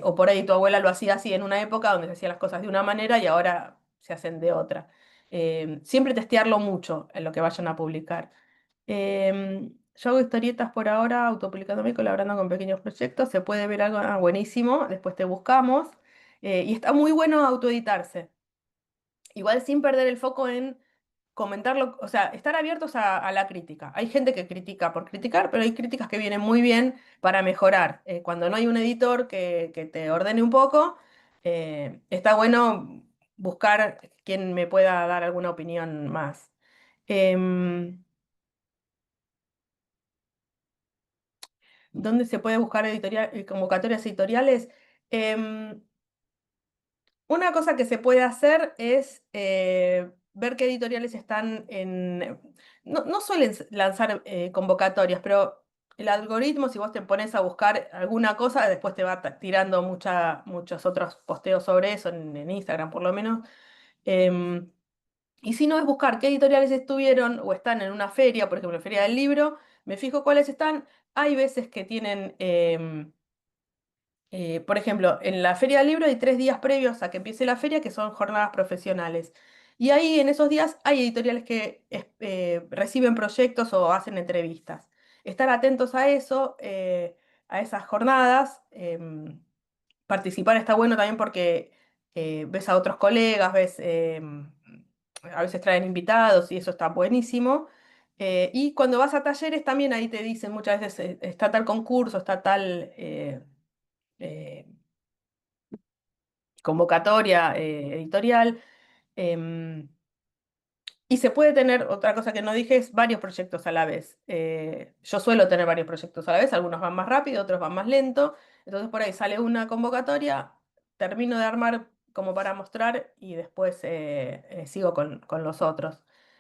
O por ahí tu abuela lo hacía así en una época donde se hacían las cosas de una manera y ahora se hacen de otra. Siempre testearlo mucho en lo que vayan a publicar. Yo hago historietas por ahora, autopublicándome y colaborando con pequeños proyectos. Se puede ver algo buenísimo, después te buscamos. Y está muy bueno autoeditarse. Igual sin perder el foco en comentarlo, o sea, estar abiertos a la crítica. Hay gente que critica por criticar, pero hay críticas que vienen muy bien para mejorar. Cuando no hay un editor que te ordene un poco, está bueno buscar quien me pueda dar alguna opinión más. Em, ¿Dónde se puede buscar convocatorias editoriales? Em, una cosa que se puede hacer es ver qué editoriales están en... No suelen lanzar convocatorias, pero el algoritmo, si vos te pones a buscar alguna cosa, después te va tirando muchos otros posteos sobre eso, en Instagram por lo menos. Em, y si no, es buscar qué editoriales estuvieron o están en una feria, por ejemplo, Feria del Libro, me fijo cuáles están. Hay veces que tienen... por ejemplo, en la Feria del Libro hay 3 días previos a que empiece la feria que son jornadas profesionales. Y ahí en esos días hay editoriales que reciben proyectos o hacen entrevistas. Estar atentos a eso, a esas jornadas. Participar está bueno también porque ves a otros colegas, a veces traen invitados y eso está buenísimo. Y cuando vas a talleres también ahí te dicen muchas veces está tal concurso, está tal... eh, convocatoria editorial. em, y se puede tener, otra cosa que no dije, es varios proyectos a la vez. Yo suelo tener varios proyectos a la vez, algunos van más rápido, otros van más lento. Entonces por ahí sale una convocatoria, termino de armar como para mostrar y después sigo con los otros.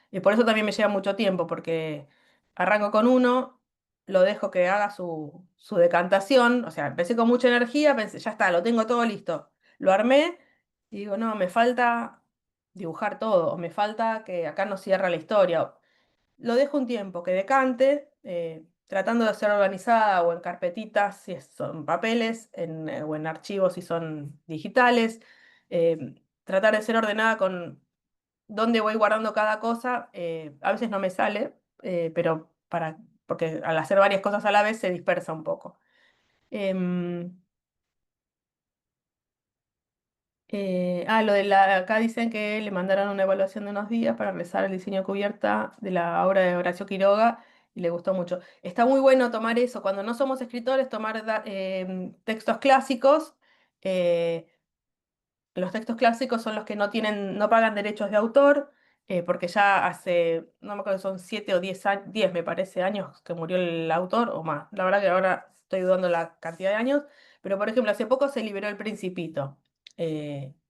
Y por eso también me lleva mucho tiempo, porque arranco con uno, lo dejo que haga su decantación, o sea, empecé con mucha energía, pensé, ya está, lo tengo todo listo. Lo armé y digo, no, me falta dibujar todo, o me falta que acá no cierra la historia. Lo dejo un tiempo, que decante, tratando de ser organizada o en carpetitas si son papeles, o en archivos si son digitales. Tratar de ser ordenada con dónde voy guardando cada cosa. A veces no me sale, porque al hacer varias cosas a la vez se dispersa un poco. Em, lo de acá dicen que le mandaron una evaluación de unos días para realizar el diseño de cubierta de la obra de Horacio Quiroga y le gustó mucho. Está muy bueno tomar eso, cuando no somos escritores, tomar textos clásicos. eh, los textos clásicos son los que no pagan derechos de autor, porque ya hace, no me acuerdo, son 7 o 10 años, 10 me parece, años que murió el autor o más. La verdad que ahora estoy dudando la cantidad de años, pero por ejemplo, hace poco se liberó El Principito.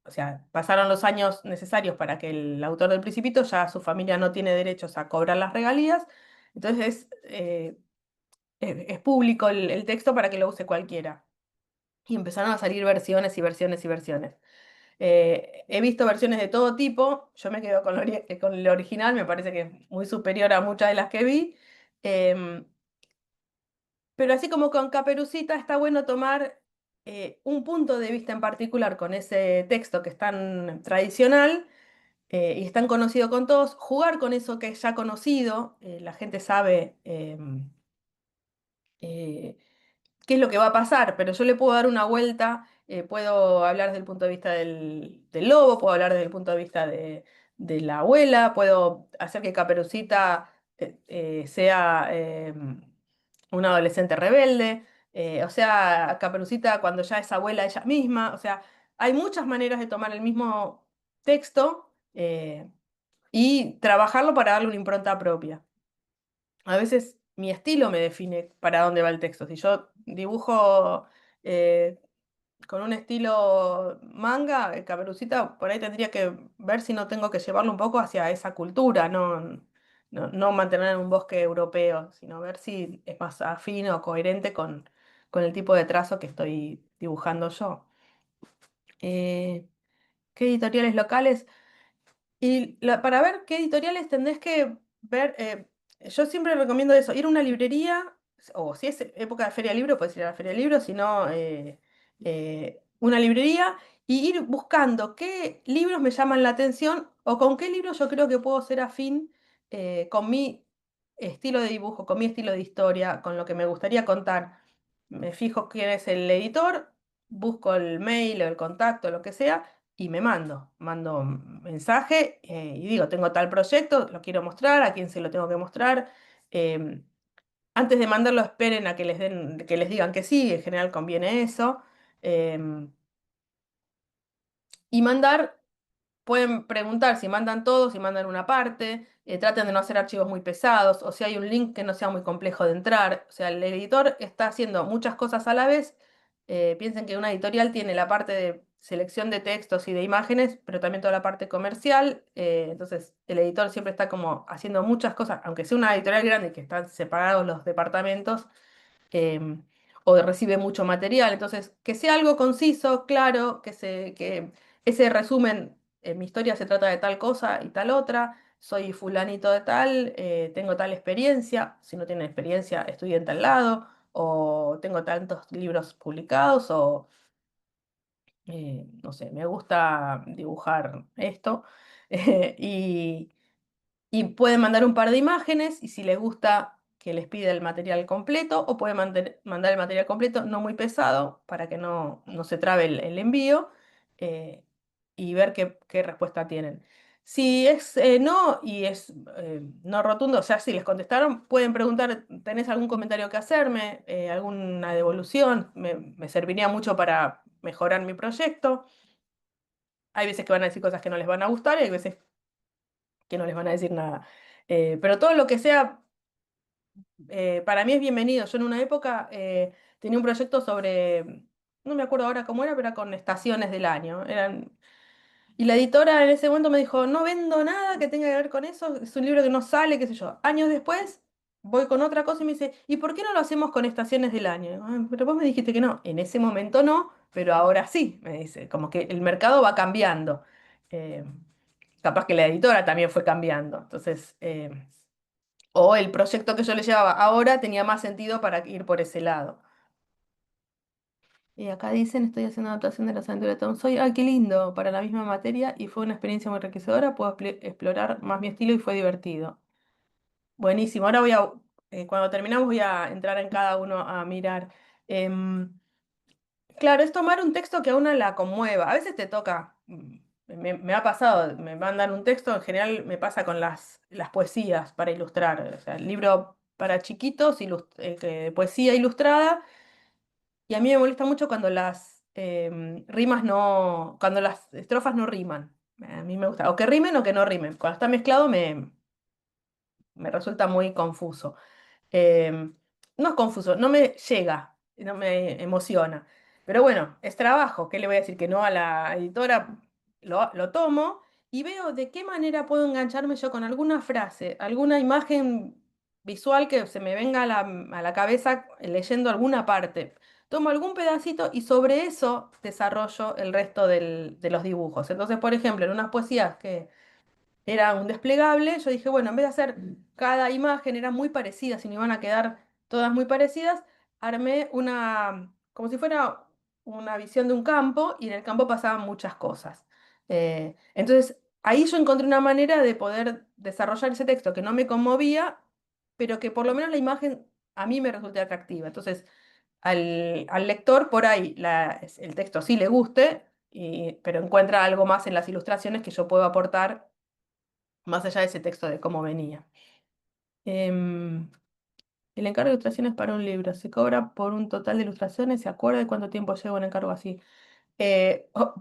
O sea, pasaron los años necesarios para que el autor del Principito, ya su familia no tiene derechos a cobrar las regalías, entonces es público el texto para que lo use cualquiera. Y empezaron a salir versiones y versiones y versiones. He visto versiones de todo tipo, yo me quedo con el original, me parece que es muy superior a muchas de las que vi. em, pero así como con Caperucita, está bueno tomar un punto de vista en particular con ese texto que es tan tradicional y es tan conocido con todos, jugar con eso que es ya conocido, la gente sabe eh, qué es lo que va a pasar, pero yo le puedo dar una vuelta, puedo hablar desde el punto de vista del lobo, puedo hablar desde el punto de vista de la abuela, puedo hacer que Caperucita sea una adolescente rebelde, o sea, Caperucita cuando ya es abuela ella misma, o sea, hay muchas maneras de tomar el mismo texto y trabajarlo para darle una impronta propia. A veces mi estilo me define para dónde va el texto. Si yo dibujo eh, con un estilo manga, Caperucita, por ahí tendría que ver si no tengo que llevarlo un poco hacia esa cultura, no mantener en un bosque europeo, sino ver si es más afín o coherente con el tipo de trazo que estoy dibujando yo. Eh, ¿Qué editoriales locales? Y para ver qué editoriales tendés que ver, yo siempre recomiendo eso, ir a una librería, o si es época de feria de libro, puedes ir a la feria de libro, si no, una librería, y ir buscando qué libros me llaman la atención o con qué libros yo creo que puedo ser afín con mi estilo de dibujo, con mi estilo de historia, con lo que me gustaría contar. Me fijo quién es el editor, busco el mail o el contacto, lo que sea y mando un mensaje y digo, tengo tal proyecto, lo quiero mostrar, a quién se lo tengo que mostrar. Em, Antes de mandarlo, esperen a que les digan que sí, en general conviene eso. em, y mandar. pueden preguntar si mandan todo, si mandan una parte, traten de no hacer archivos muy pesados, o si hay un link que no sea muy complejo de entrar. O sea, el editor está haciendo muchas cosas a la vez. Piensen que una editorial tiene la parte de selección de textos y de imágenes, pero también toda la parte comercial. Entonces, el editor siempre está como haciendo muchas cosas, aunque sea una editorial grande que están separados los departamentos, em, o recibe mucho material. Entonces, que sea algo conciso, claro, que ese resumen, mi historia se trata de tal cosa y tal otra, soy fulanito de tal, tengo tal experiencia, si no tienen experiencia, estudié en tal lado, o tengo tantos libros publicados, o no sé, me gusta dibujar esto. Y y pueden mandar un par de imágenes y si les gusta que les pida el material completo o pueden mandar el material completo no muy pesado para que no se trabe el envío, eh, y ver qué respuesta tienen. Si es no y es no rotundo, o sea, si les contestaron, pueden preguntar, ¿tenés algún comentario que hacerme? ¿Alguna devolución? Me serviría mucho para mejorar mi proyecto. Hay veces que van a decir cosas que no les van a gustar y hay veces que no les van a decir nada. Pero todo lo que sea, para mí es bienvenido. Yo en una época tenía un proyecto sobre, no me acuerdo ahora cómo era, pero era con estaciones del año. Y la editora en ese momento me dijo, no vendo nada que tenga que ver con eso, es un libro que no sale, qué sé yo. Años después voy con otra cosa y me dice, ¿y por qué no lo hacemos con estaciones del año? "Ah, pero vos me dijiste que no. En ese momento no, pero ahora sí, me dice. Como que el mercado va cambiando. Eh, Capaz que la editora también fue cambiando. Entonces, o el proyecto que yo le llevaba ahora tenía más sentido para ir por ese lado. Y acá dicen, estoy haciendo adaptación de las aventuras de Tom Sawyer. ¡Ay, qué lindo! Para la misma materia y fue una experiencia muy enriquecedora. Puedo explorar más mi estilo y fue divertido. Buenísimo. Ahora cuando terminamos voy a entrar en cada uno a mirar. Em, Claro, es tomar un texto que a una la conmueva. A veces te toca, me ha pasado, me mandan un texto, en general me pasa con las poesías para ilustrar. O sea, el libro para chiquitos, de poesía ilustrada, y a mí me molesta mucho cuando las rimas no, cuando las estrofas no riman. A mí me gusta, o que rimen o que no rimen. Cuando está mezclado me resulta muy confuso. No es confuso, no me llega, no me emociona. Pero bueno, es trabajo, ¿qué le voy a decir? Que no a la editora, lo tomo y veo de qué manera puedo engancharme yo con alguna frase, alguna imagen visual que se me venga a la cabeza leyendo alguna parte. Tomo algún pedacito y sobre eso desarrollo el resto de los dibujos. Entonces, por ejemplo, en unas poesías que era un desplegable, yo dije, bueno, en vez de hacer cada imagen era muy parecida, si no iban a quedar todas muy parecidas, armé como si fuera una visión de un campo y en el campo pasaban muchas cosas. Entonces, ahí yo encontré una manera de poder desarrollar ese texto que no me conmovía, pero que por lo menos la imagen a mí me resulte atractiva. Entonces, al lector por ahí el texto sí le guste, pero encuentra algo más en las ilustraciones que yo puedo aportar más allá de ese texto de cómo venía. Em, el encargo de ilustraciones para un libro se cobra por un total de ilustraciones. ¿Se acuerda de cuánto tiempo lleva un encargo así?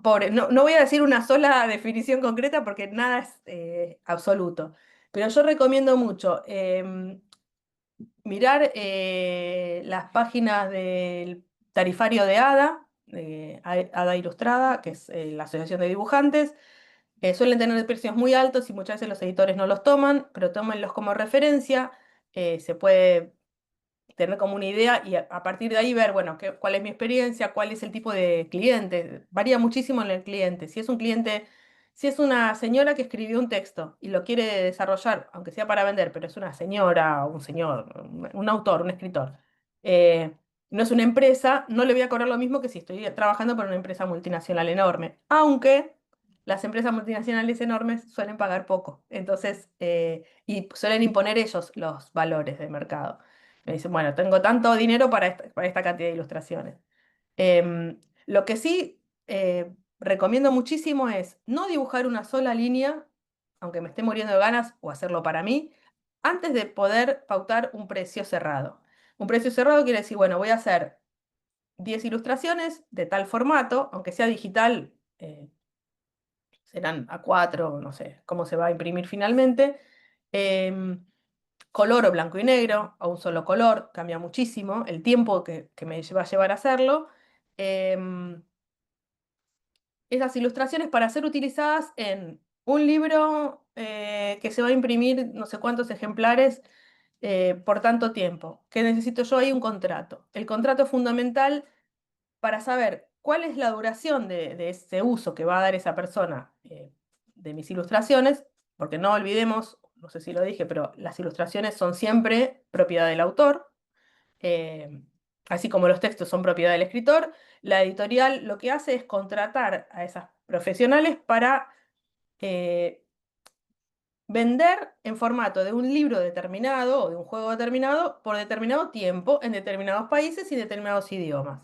Pobre, no voy a decir una sola definición concreta porque nada es absoluto, pero yo recomiendo mucho mirar las páginas del tarifario de ADA, ADA Ilustrada, que es la Asociación de Dibujantes. Suelen tener precios muy altos y muchas veces los editores no los toman, pero tómenlos como referencia. Se puede tener como una idea y a partir de ahí ver, bueno, cuál es mi experiencia, cuál es el tipo de cliente. Varía muchísimo en el cliente. Si es un cliente, si es una señora que escribió un texto y lo quiere desarrollar, aunque sea para vender, pero es una señora o un señor, un autor, un escritor, eh, no es una empresa, no le voy a cobrar lo mismo que si estoy trabajando para una empresa multinacional enorme, aunque las empresas multinacionales enormes suelen pagar poco, entonces, y suelen imponer ellos los valores de mercado. Me dicen, bueno, tengo tanto dinero para esta cantidad de ilustraciones. Lo que sí recomiendo muchísimo es no dibujar una sola línea, aunque me esté muriendo de ganas, o hacerlo para mí, antes de poder pautar un precio cerrado. Un precio cerrado quiere decir, bueno, voy a hacer 10 ilustraciones de tal formato, aunque sea digital, serán A4, no sé cómo se va a imprimir finalmente. Em, Color o blanco y negro, a un solo color, cambia muchísimo el tiempo que me va a llevar a hacerlo. Em, Esas ilustraciones para ser utilizadas en un libro que se va a imprimir no sé cuántos ejemplares por tanto tiempo. ¿Qué necesito yo ahí? Un contrato. El contrato es fundamental para saber cuál es la duración de ese uso que va a dar esa persona de mis ilustraciones, porque no olvidemos, no sé si lo dije, pero las ilustraciones son siempre propiedad del autor, eh, así como los textos son propiedad del escritor. La editorial lo que hace es contratar a esas profesionales para eh, vender en formato de un libro determinado o de un juego determinado por determinado tiempo en determinados países y determinados idiomas.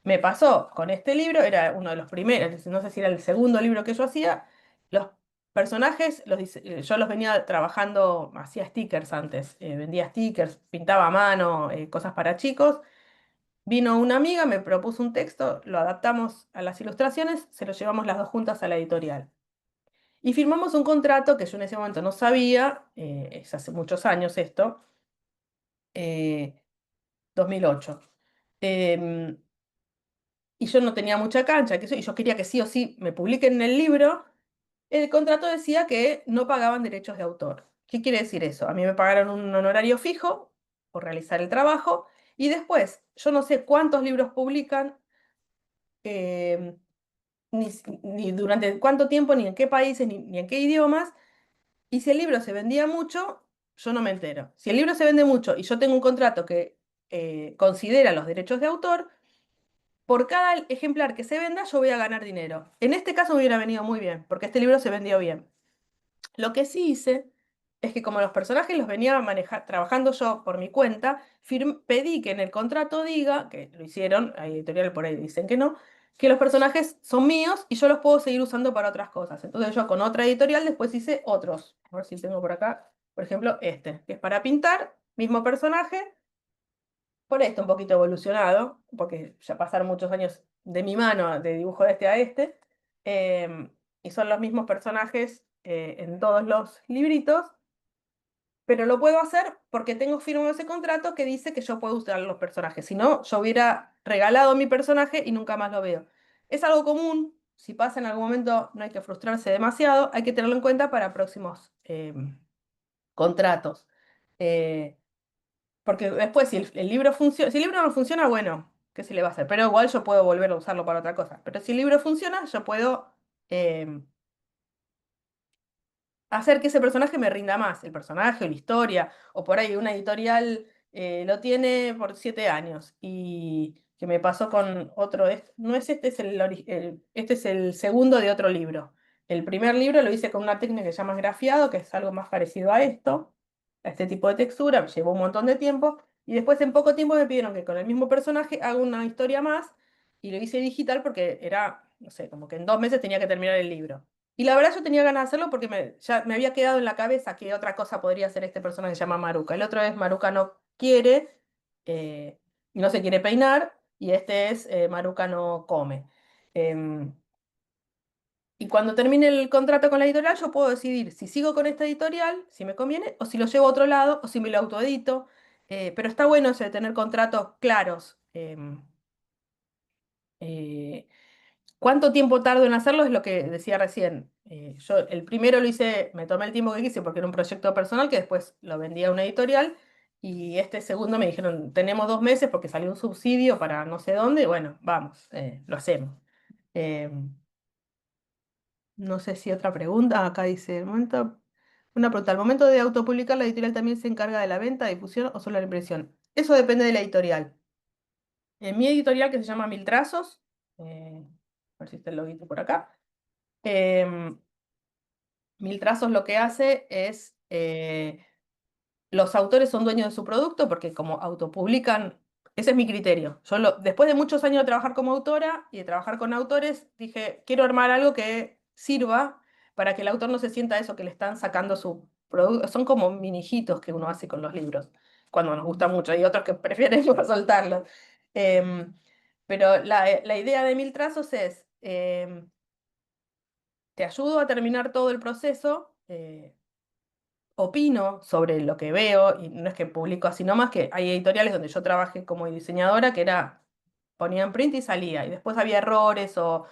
Me pasó con este libro, era uno de los primeros, no sé si era el segundo libro que yo hacía, los personajes, yo los venía trabajando, hacía stickers antes, vendía stickers, pintaba a mano, cosas para chicos. Vino una amiga, me propuso un texto, lo adaptamos a las ilustraciones, se lo llevamos las dos juntas a la editorial. Y firmamos un contrato que yo en ese momento no sabía, es hace muchos años esto, eh, 2008. Em, y yo no tenía mucha cancha, y yo quería que sí o sí me publiquen en el libro. El contrato decía que no pagaban derechos de autor. ¿Qué quiere decir eso? A mí me pagaron un honorario fijo por realizar el trabajo y después yo no sé cuántos libros publican, em, ni durante cuánto tiempo, ni en qué países, ni en qué idiomas. Y si el libro se vendía mucho, yo no me entero. Si el libro se vende mucho y yo tengo un contrato que considera los derechos de autor, por cada ejemplar que se venda, yo voy a ganar dinero. En este caso me hubiera venido muy bien, porque este libro se vendió bien. Lo que sí hice es que como los personajes los venía trabajando yo por mi cuenta, pedí que en el contrato diga, que lo hicieron, hay editorial por ahí dicen que no, que los personajes son míos y yo los puedo seguir usando para otras cosas. Entonces yo con otra editorial después hice otros. A ver si tengo por acá, por ejemplo, este, que es para pintar, mismo personaje, por esto un poquito evolucionado, porque ya pasaron muchos años de mi mano de dibujo de este a este, y son los mismos personajes en todos los libritos, pero lo puedo hacer porque tengo firmado ese contrato que dice que yo puedo usar los personajes. Si no, yo hubiera regalado mi personaje y nunca más lo veo. Es algo común, si pasa en algún momento no hay que frustrarse demasiado, hay que tenerlo en cuenta para próximos contratos. Eh, Porque después, si el libro funciona, si el libro no funciona, bueno, ¿qué se le va a hacer? Pero igual yo puedo volver a usarlo para otra cosa. Pero si el libro funciona, yo puedo hacer que ese personaje me rinda más, el personaje o la historia, o por ahí una editorial lo tiene por 7 años y que me pasó con otro, no es este, este es el segundo de otro libro. El primer libro lo hice con una técnica que se llama grafiado, que es algo más parecido a esto, a este tipo de textura, me llevó un montón de tiempo, y después en poco tiempo me pidieron que con el mismo personaje haga una historia más, y lo hice digital porque era, no sé, como que en 2 meses tenía que terminar el libro. Y la verdad yo tenía ganas de hacerlo porque ya me había quedado en la cabeza que otra cosa podría ser este personaje que se llama Maruka. El otro es Maruka no quiere, eh, y no se quiere peinar, y este es Maruka no come. Em, y cuando termine el contrato con la editorial, yo puedo decidir si sigo con esta editorial, si me conviene, o si lo llevo a otro lado, o si me lo autoedito. Pero está bueno eso de tener contratos claros. Eh, ¿Cuánto tiempo tardo en hacerlo? Es lo que decía recién. Yo el primero lo hice, me tomé el tiempo que quise porque era un proyecto personal que después lo vendí a una editorial. Y este segundo me dijeron, tenemos 2 meses porque salió un subsidio para no sé dónde. Y bueno, vamos, lo hacemos. Eh, no sé si otra pregunta. Acá dice, una pregunta. ¿Al momento de autopublicar, la editorial también se encarga de la venta, difusión o solo la impresión? Eso depende de la editorial. En mi editorial, que se llama Mil Trazos, a ver si está el loguito por acá. em, Mil Trazos lo que hace es, los autores son dueños de su producto porque como autopublican, ese es mi criterio. Después de muchos años de trabajar como autora y de trabajar con autores, dije, quiero armar algo que sirva para que el autor no se sienta eso, que le están sacando su producto. Son como mini hijitos que uno hace con los libros, cuando nos gusta mucho, y otros que prefieren no soltarlos. Em, pero la idea de Mil Trazos es... te ayudo a terminar todo el proceso, opino sobre lo que veo, y no es que publico así nomás, que hay editoriales donde yo trabajé como diseñadora que era, ponía en print y salía, y después había errores o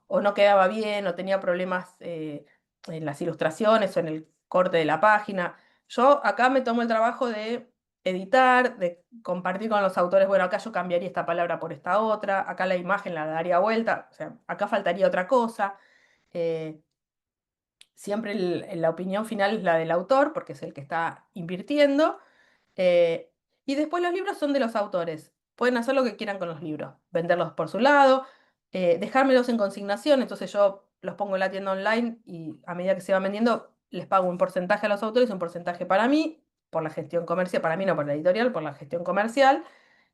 no quedaba bien, o tenía problemas en las ilustraciones o en el corte de la página. Yo acá me tomo el trabajo de editar, de compartir con los autores, bueno, acá yo cambiaría esta palabra por esta otra, acá la imagen la daría vuelta, o sea, acá faltaría otra cosa. eh, Siempre la opinión final es la del autor, porque es el que está invirtiendo. eh, y después los libros son de los autores. Pueden hacer lo que quieran con los libros, venderlos por su lado, dejármelos en consignación, entonces yo los pongo en la tienda online y a medida que se van vendiendo les pago un porcentaje a los autores, un porcentaje para mí, por la gestión comercial, para mí no por la editorial, por la gestión comercial.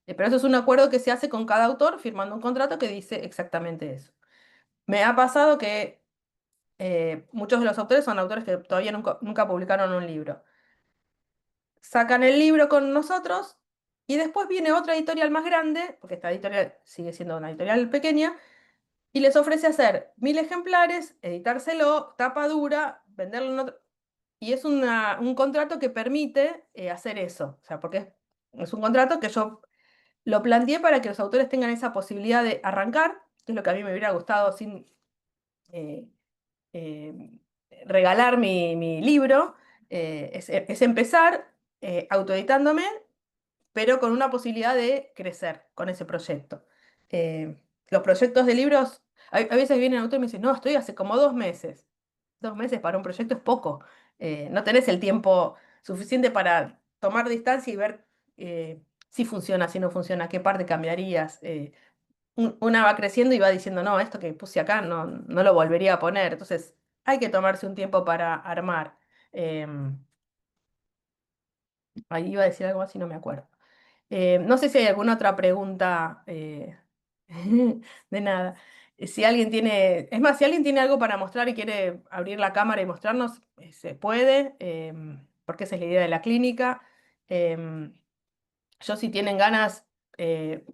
Pero eso es un acuerdo que se hace con cada autor firmando un contrato que dice exactamente eso. Me ha pasado que muchos de los autores son autores que todavía nunca publicaron un libro. Sacan el libro con nosotros y después viene otra editorial más grande, porque esta editorial sigue siendo una editorial pequeña, y les ofrece hacer 1000 ejemplares, editárselo, tapa dura, venderlo en otro. Y es un contrato que permite hacer eso. O sea, porque es un contrato que yo lo planteé para que los autores tengan esa posibilidad de arrancar, que es lo que a mí me hubiera gustado sin eh, eh, regalar mi libro, es empezar autoeditándome, pero con una posibilidad de crecer con ese proyecto. Eh, los proyectos de libros, a veces viene el autor y me dice, no, estoy hace como 2 meses. 2 meses para un proyecto es poco. No tenés el tiempo suficiente para tomar distancia y ver si funciona, si no funciona, qué parte cambiarías. Una va creciendo y va diciendo, no, esto que puse acá no lo volvería a poner. Entonces, hay que tomarse un tiempo para armar. Em, Ahí iba a decir algo más y no me acuerdo. No sé si hay alguna otra pregunta de nada. Si alguien tiene, es más, si alguien tiene algo para mostrar y quiere abrir la cámara y mostrarnos, se puede, porque esa es la idea de la clínica. Em, yo si tienen ganas,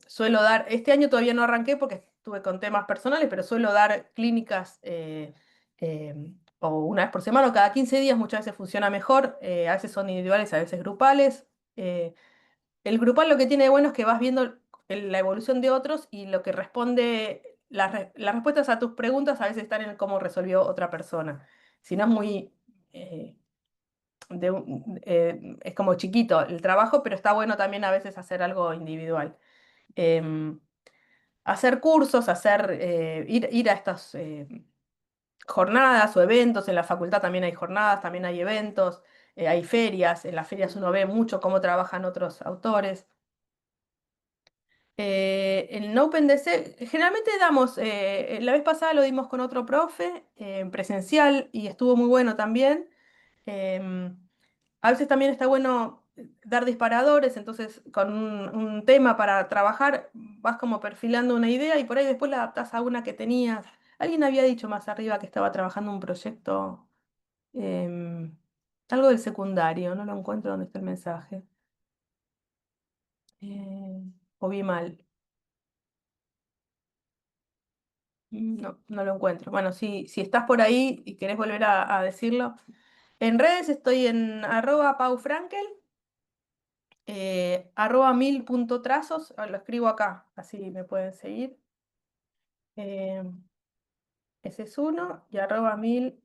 suelo dar, este año todavía no arranqué porque estuve con temas personales, pero suelo dar clínicas o una vez por semana o cada 15 días, muchas veces funciona mejor, a veces son individuales, a veces grupales. El grupal lo que tiene de bueno es que vas viendo la evolución de otros y lo que responde, las respuestas a tus preguntas a veces están en cómo resolvió otra persona. Si no es muy... eh, es como chiquito el trabajo, pero está bueno también a veces hacer algo individual. Em, Hacer cursos, ir a estas jornadas o eventos, en la facultad también hay jornadas, también hay eventos, hay ferias, en las ferias uno ve mucho cómo trabajan otros autores. En OpenDC, generalmente damos, la vez pasada lo dimos con otro profe, en presencial, y estuvo muy bueno también. Em, a veces también está bueno dar disparadores, entonces con un tema para trabajar vas como perfilando una idea y por ahí después la adaptás a una que tenías. Alguien había dicho más arriba que estaba trabajando un proyecto, em, algo del secundario, no lo encuentro dónde está el mensaje. O vi mal. No lo encuentro. Bueno, si estás por ahí y querés volver a decirlo. En redes estoy en @paufrankel, @1000.trazos, lo escribo acá, así me pueden seguir. Eh, Ese es uno, y @1000,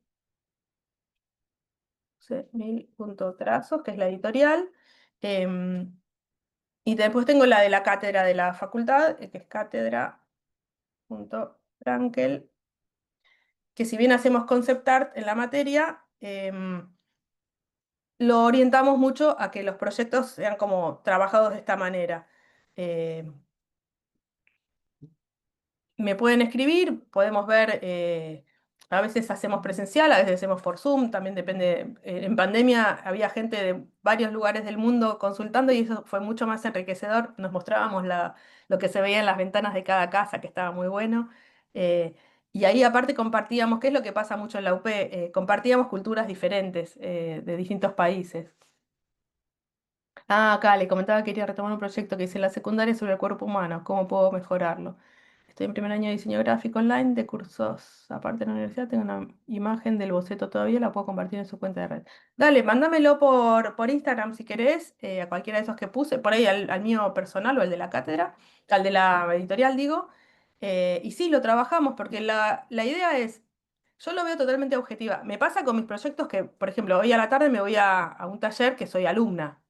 sí, 1000.trazos, que es la editorial. Em, y después tengo la de la cátedra de la facultad, que es cátedra.frankel, que si bien hacemos concept art en la materia, lo orientamos mucho a que los proyectos sean como trabajados de esta manera. Eh, Me pueden escribir, podemos ver, a veces hacemos presencial, a veces hacemos por Zoom, también depende. En pandemia había gente de varios lugares del mundo consultando y eso fue mucho más enriquecedor. Nos mostrábamos lo que se veía en las ventanas de cada casa, que estaba muy bueno. Eh, y ahí aparte compartíamos, qué es lo que pasa mucho en la UP, compartíamos culturas diferentes de distintos países. Ah, acá le comentaba que quería retomar un proyecto que hice en la secundaria sobre el cuerpo humano, cómo puedo mejorarlo. Estoy en primer año de diseño gráfico online de cursos aparte de la universidad. Tengo una imagen del boceto todavía, la puedo compartir en su cuenta de red. Dale, mándamelo por Instagram si querés, a cualquiera de esos que puse, por ahí al mío personal o al de la cátedra, al de la editorial, digo. Y sí, lo trabajamos porque la idea es, yo lo veo totalmente objetiva. Me pasa con mis proyectos que, por ejemplo, hoy a la tarde me voy a un taller que soy alumna.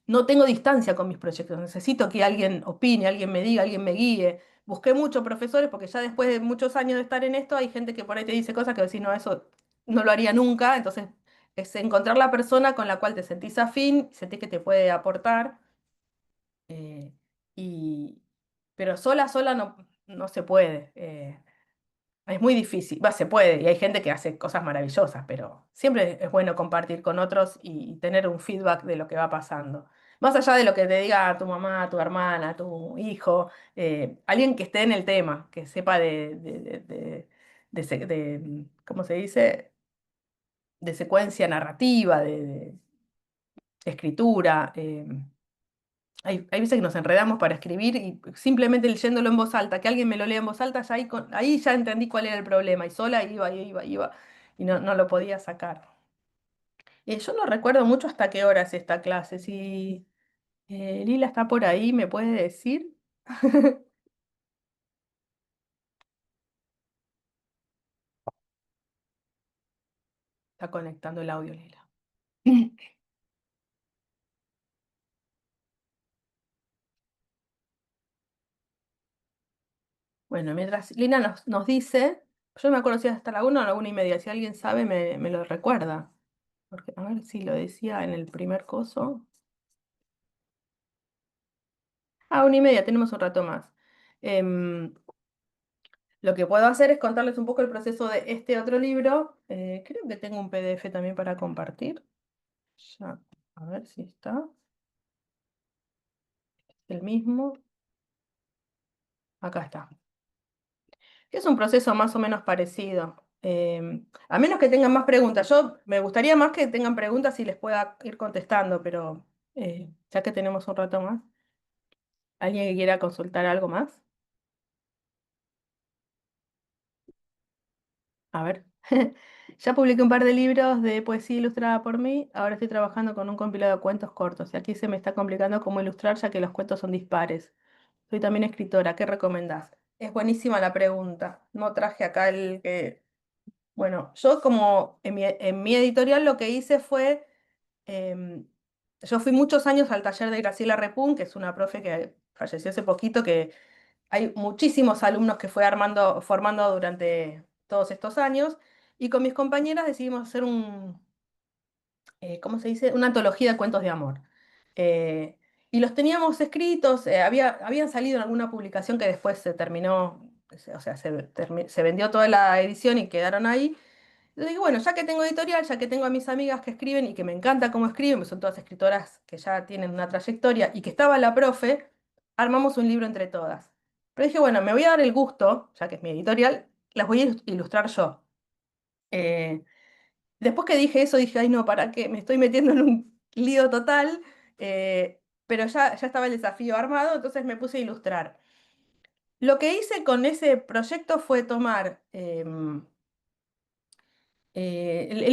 No tengo distancia con mis proyectos, necesito que alguien opine, alguien me diga, alguien me guíe. Busqué muchos profesores porque ya después de muchos años de estar en esto hay gente que por ahí te dice cosas que decís, no, eso no lo haría nunca. Entonces, es encontrar la persona con la cual te sentís afín, sentís que te puede aportar. eh, y, pero sola no se puede. Es muy difícil, va, se puede, y hay gente que hace cosas maravillosas, pero siempre es bueno compartir con otros y tener un feedback de lo que va pasando. Más allá de lo que te diga tu mamá, tu hermana, tu hijo, alguien que esté en el tema, que sepa ¿cómo se dice? De secuencia narrativa, de escritura. Hay veces que nos enredamos para escribir y simplemente leyéndolo en voz alta, que alguien me lo lea en voz alta, ya ahí ya entendí cuál era el problema y sola iba y no lo podía sacar. Yo no recuerdo mucho hasta qué hora es esta clase. Si Lila está por ahí, ¿me puede decir? Está conectando el audio, Lila. Bueno, mientras Lina nos dice, yo no me acuerdo si es hasta la 1 o la 1:30, si alguien sabe me lo recuerda. Porque, a ver si lo decía en el primer coso. 1:30, tenemos un rato más. Em, lo que puedo hacer es contarles un poco el proceso de este otro libro. Creo que tengo un PDF también para compartir. Ya, a ver si está. El mismo. Acá está. Es un proceso más o menos parecido. A menos que tengan más preguntas. Yo me gustaría más que tengan preguntas y les pueda ir contestando, pero ya que tenemos un rato más, ¿alguien que quiera consultar algo más? A ver. Ya publiqué un par de libros de poesía ilustrada por mí. Ahora estoy trabajando con un compilado de cuentos cortos. Y aquí se me está complicando cómo ilustrar, ya que los cuentos son dispares. Soy también escritora. ¿Qué recomendás? Es buenísima la pregunta. No traje acá el que... Bueno, yo como en mi editorial lo que hice fue... em, yo fui muchos años al taller de Graciela Repun, que es una profe que falleció hace poquito, que hay muchísimos alumnos que fue formando durante todos estos años, y con mis compañeras decidimos hacer ¿cómo se dice? Una antología de cuentos de amor. Eh, y los teníamos escritos, habían salido en alguna publicación que después se terminó, o sea, se vendió toda la edición y quedaron ahí. Entonces dije, bueno, ya que tengo editorial, ya que tengo a mis amigas que escriben y que me encanta cómo escriben, pues son todas escritoras que ya tienen una trayectoria, y que estaba la profe, armamos un libro entre todas. Pero dije, bueno, me voy a dar el gusto, ya que es mi editorial, las voy a ilustrar yo. Eh, Después que dije eso, dije, ay no, ¿para qué? Me estoy metiendo en un lío total, pero ya estaba el desafío armado, entonces me puse a ilustrar. Lo que hice con ese proyecto fue tomar el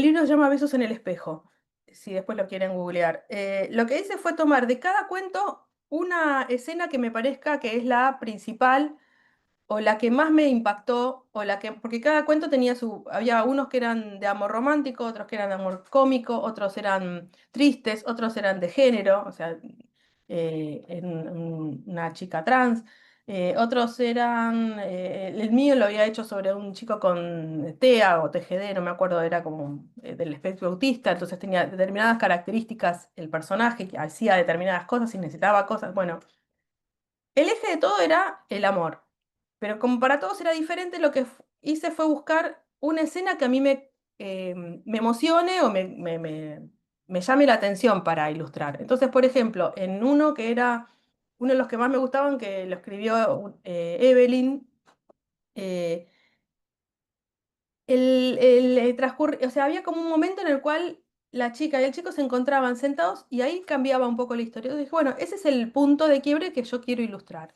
libro se llama Besos en el espejo, si después lo quieren googlear. Lo que hice fue tomar de cada cuento una escena que me parezca que es la principal o la que más me impactó, porque cada cuento tenía había unos que eran de amor romántico, otros que eran de amor cómico, otros eran tristes, otros eran de género, o sea, una chica trans. Otros eran, el mío lo había hecho sobre un chico con TEA o TGD, no me acuerdo, era como del espectro autista, entonces tenía determinadas características el personaje, que hacía determinadas cosas y necesitaba cosas. Bueno, el eje de todo era el amor, pero como para todos era diferente, lo que hice fue buscar una escena que a mí me emocione o me llame la atención para ilustrar. Entonces, por ejemplo, en uno que era uno de los que más me gustaban, que lo escribió Evelyn, eh, o sea, había como un momento en el cual la chica y el chico se encontraban sentados y ahí cambiaba un poco la historia. Entonces dije, bueno, ese es el punto de quiebre que yo quiero ilustrar.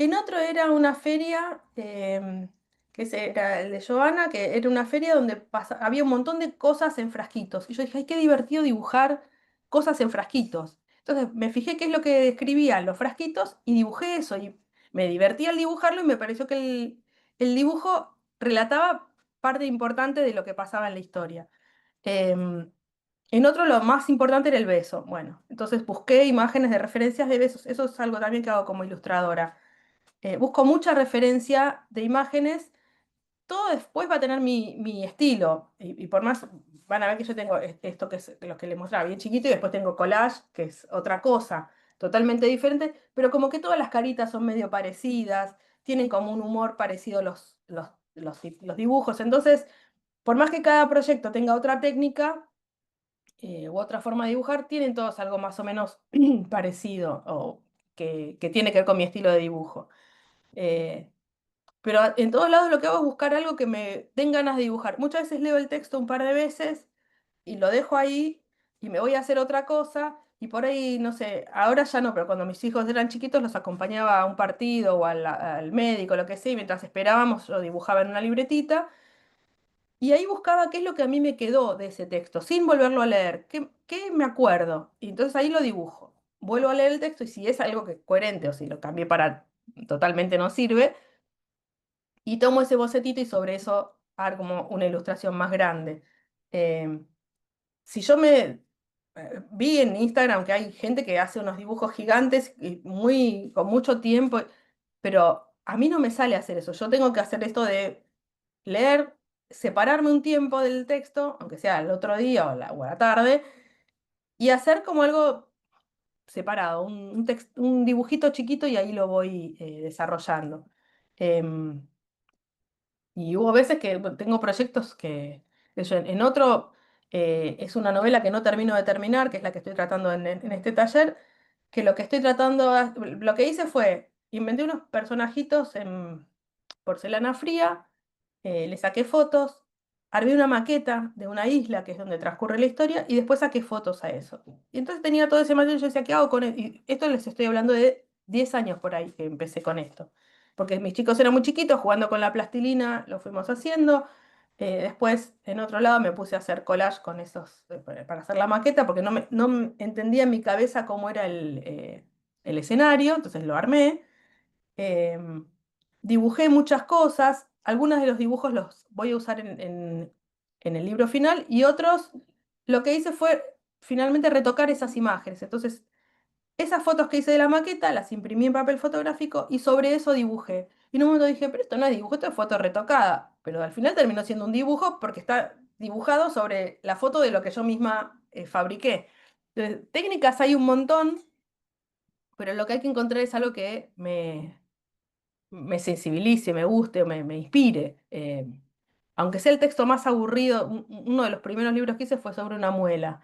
En otro era una feria, que ese era el de Joana, que era una feria donde había un montón de cosas en frasquitos. Y yo dije, ay, qué divertido dibujar cosas en frasquitos. Entonces me fijé qué es lo que describían los frasquitos y dibujé eso. Y me divertí al dibujarlo y me pareció que el dibujo relataba parte importante de lo que pasaba en la historia. Em, en otro lo más importante era el beso. Bueno, entonces busqué imágenes de referencias de besos. Eso es algo también que hago como ilustradora. Busco mucha referencia de imágenes, todo después va a tener mi estilo. Y por más, van a ver que yo tengo esto que es lo que les mostraba bien chiquito, y después tengo collage, que es otra cosa, totalmente diferente, pero como que todas las caritas son medio parecidas, tienen como un humor parecido los dibujos. Entonces, por más que cada proyecto tenga otra técnica u otra forma de dibujar, tienen todos algo más o menos parecido o que tiene que ver con mi estilo de dibujo. Eh, pero en todos lados lo que hago es buscar algo que me den ganas de dibujar. Muchas veces leo el texto un par de veces y lo dejo ahí y me voy a hacer otra cosa. Y por ahí, no sé, ahora ya no, pero cuando mis hijos eran chiquitos los acompañaba a un partido o al médico, lo que sea, y mientras esperábamos yo dibujaba en una libretita y ahí buscaba qué es lo que a mí me quedó de ese texto, sin volverlo a leer, qué me acuerdo. Y entonces ahí lo dibujo. Vuelvo a leer el texto y si es algo que es coherente o si lo cambié para totalmente no sirve, y tomo ese bocetito y sobre eso hago como una ilustración más grande. Eh, si yo vi en Instagram que hay gente que hace unos dibujos gigantes y con mucho tiempo, pero a mí no me sale hacer eso. Yo tengo que hacer esto de leer, separarme un tiempo del texto, aunque sea el otro día o a la tarde, y hacer como algo separado, un dibujito chiquito y ahí lo voy desarrollando. Em, y hubo veces que bueno, tengo proyectos que, en otro es una novela que no termino de terminar, que es la que estoy tratando en este taller, que lo que estoy tratando, lo que hice fue, inventé unos personajitos en porcelana fría, le saqué fotos, armé una maqueta de una isla, que es donde transcurre la historia, y después saqué fotos a eso. Y entonces tenía todo ese material y yo decía, ¿qué hago con esto? Y esto les estoy hablando de 10 años por ahí que empecé con esto porque mis chicos eran muy chiquitos, jugando con la plastilina, lo fuimos haciendo. Después, en otro lado, me puse a hacer collage con esos, para hacer la maqueta, porque entendía en mi cabeza cómo era el escenario, entonces lo armé. Em, Dibujé muchas cosas, algunos de los dibujos los voy a usar en el libro final, y otros, lo que hice fue finalmente retocar esas imágenes. Entonces, esas fotos que hice de la maqueta las imprimí en papel fotográfico y sobre eso dibujé. Y en un momento dije, pero esto no es dibujo, esto es foto retocada. Pero al final terminó siendo un dibujo porque está dibujado sobre la foto de lo que yo misma fabriqué. Entonces, técnicas hay un montón, pero lo que hay que encontrar es algo que me sensibilice, me guste, me inspire. Aunque sea el texto más aburrido, uno de los primeros libros que hice fue sobre una muela,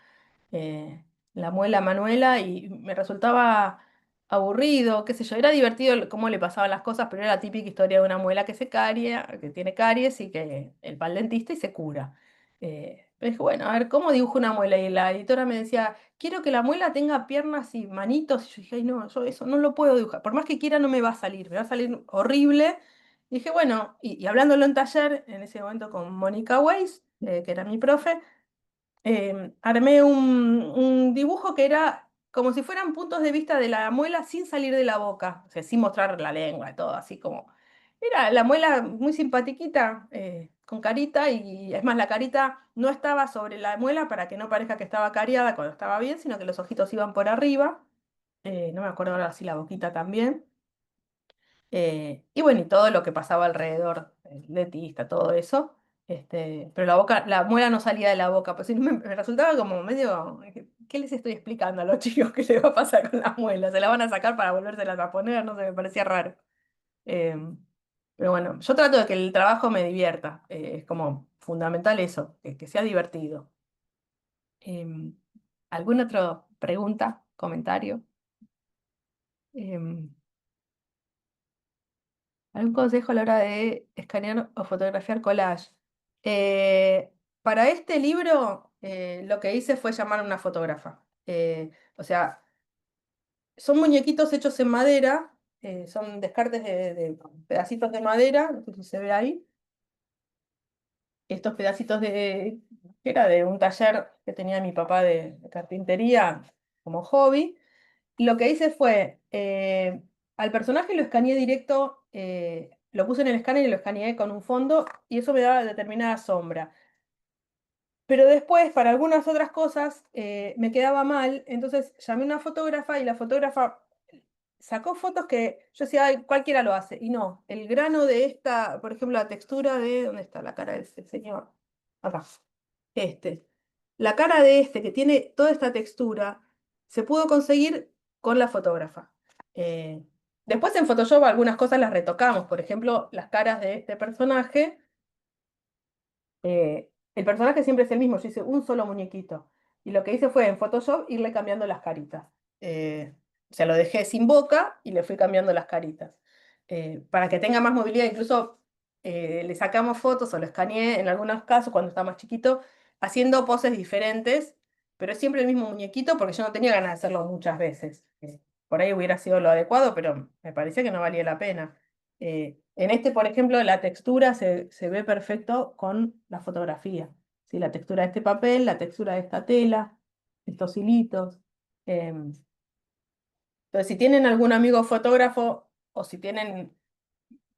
la muela Manuela, y me resultaba aburrido, qué sé yo, era divertido cómo le pasaban las cosas, pero era la típica historia de una muela que tiene caries y que él va al dentista y se cura. Dije, bueno, a ver, ¿cómo dibujo una muela? Y la editora me decía, quiero que la muela tenga piernas y manitos. Y yo dije, ay, no, yo eso no lo puedo dibujar. Por más que quiera, no me va a salir, me va a salir horrible. Y dije, bueno, y hablándolo en taller, en ese momento con Mónica Weiss, que era mi profe, armé un dibujo que era como si fueran puntos de vista de la muela sin salir de la boca, o sea, sin mostrar la lengua, todo así como... Era la muela muy simpatiquita, con carita, y es más, la carita no estaba sobre la muela para que no parezca que estaba cariada cuando estaba bien, sino que los ojitos iban por arriba. No me acuerdo ahora si la boquita también. Y bueno, y todo lo que pasaba alrededor, el dentista, todo eso. Pero la muela no salía de la boca, pues sí, me resultaba como medio, ¿qué les estoy explicando a los chicos que les va a pasar con las muelas? ¿Se la van a sacar para volvérselas a poner? No sé, me parecía raro. Em, pero bueno, yo trato de que el trabajo me divierta, es como fundamental eso, que sea divertido. Em, ¿Alguna otra pregunta, comentario? Em, ¿Algún consejo a la hora de escanear o fotografiar collage? Para este libro, lo que hice fue llamar a una fotógrafa. O sea, son muñequitos hechos en madera, son descartes de pedacitos de madera, no sé si se ve ahí, estos pedacitos que era de un taller que tenía mi papá de carpintería como hobby. Y lo que hice fue, al personaje lo escaneé directo, lo puse en el escáner y lo escaneé con un fondo y eso me daba determinada sombra. Pero después, para algunas otras cosas, me quedaba mal, entonces llamé a una fotógrafa y la fotógrafa sacó fotos que yo decía, "Ay, cualquiera lo hace". Y no, el grano de esta, por ejemplo, la textura de, ¿dónde está la cara de ese señor? Acá. Este. La cara de este, que tiene toda esta textura, se pudo conseguir con la fotógrafa. Eh, Después en Photoshop algunas cosas las retocamos, por ejemplo, las caras de este personaje. El personaje siempre es el mismo, yo hice un solo muñequito. Y lo que hice fue en Photoshop irle cambiando las caritas. O sea, lo dejé sin boca y le fui cambiando las caritas. Para que tenga más movilidad, incluso le sacamos fotos o lo escaneé en algunos casos cuando estaba más chiquito, haciendo poses diferentes, pero es siempre el mismo muñequito porque yo no tenía ganas de hacerlo muchas veces. Por ahí hubiera sido lo adecuado, pero me parecía que no valía la pena. En este, por ejemplo, la textura se ve perfecto con la fotografía. ¿Sí? La textura de este papel, la textura de esta tela, estos hilitos. Em, entonces, si tienen algún amigo fotógrafo o si tienen,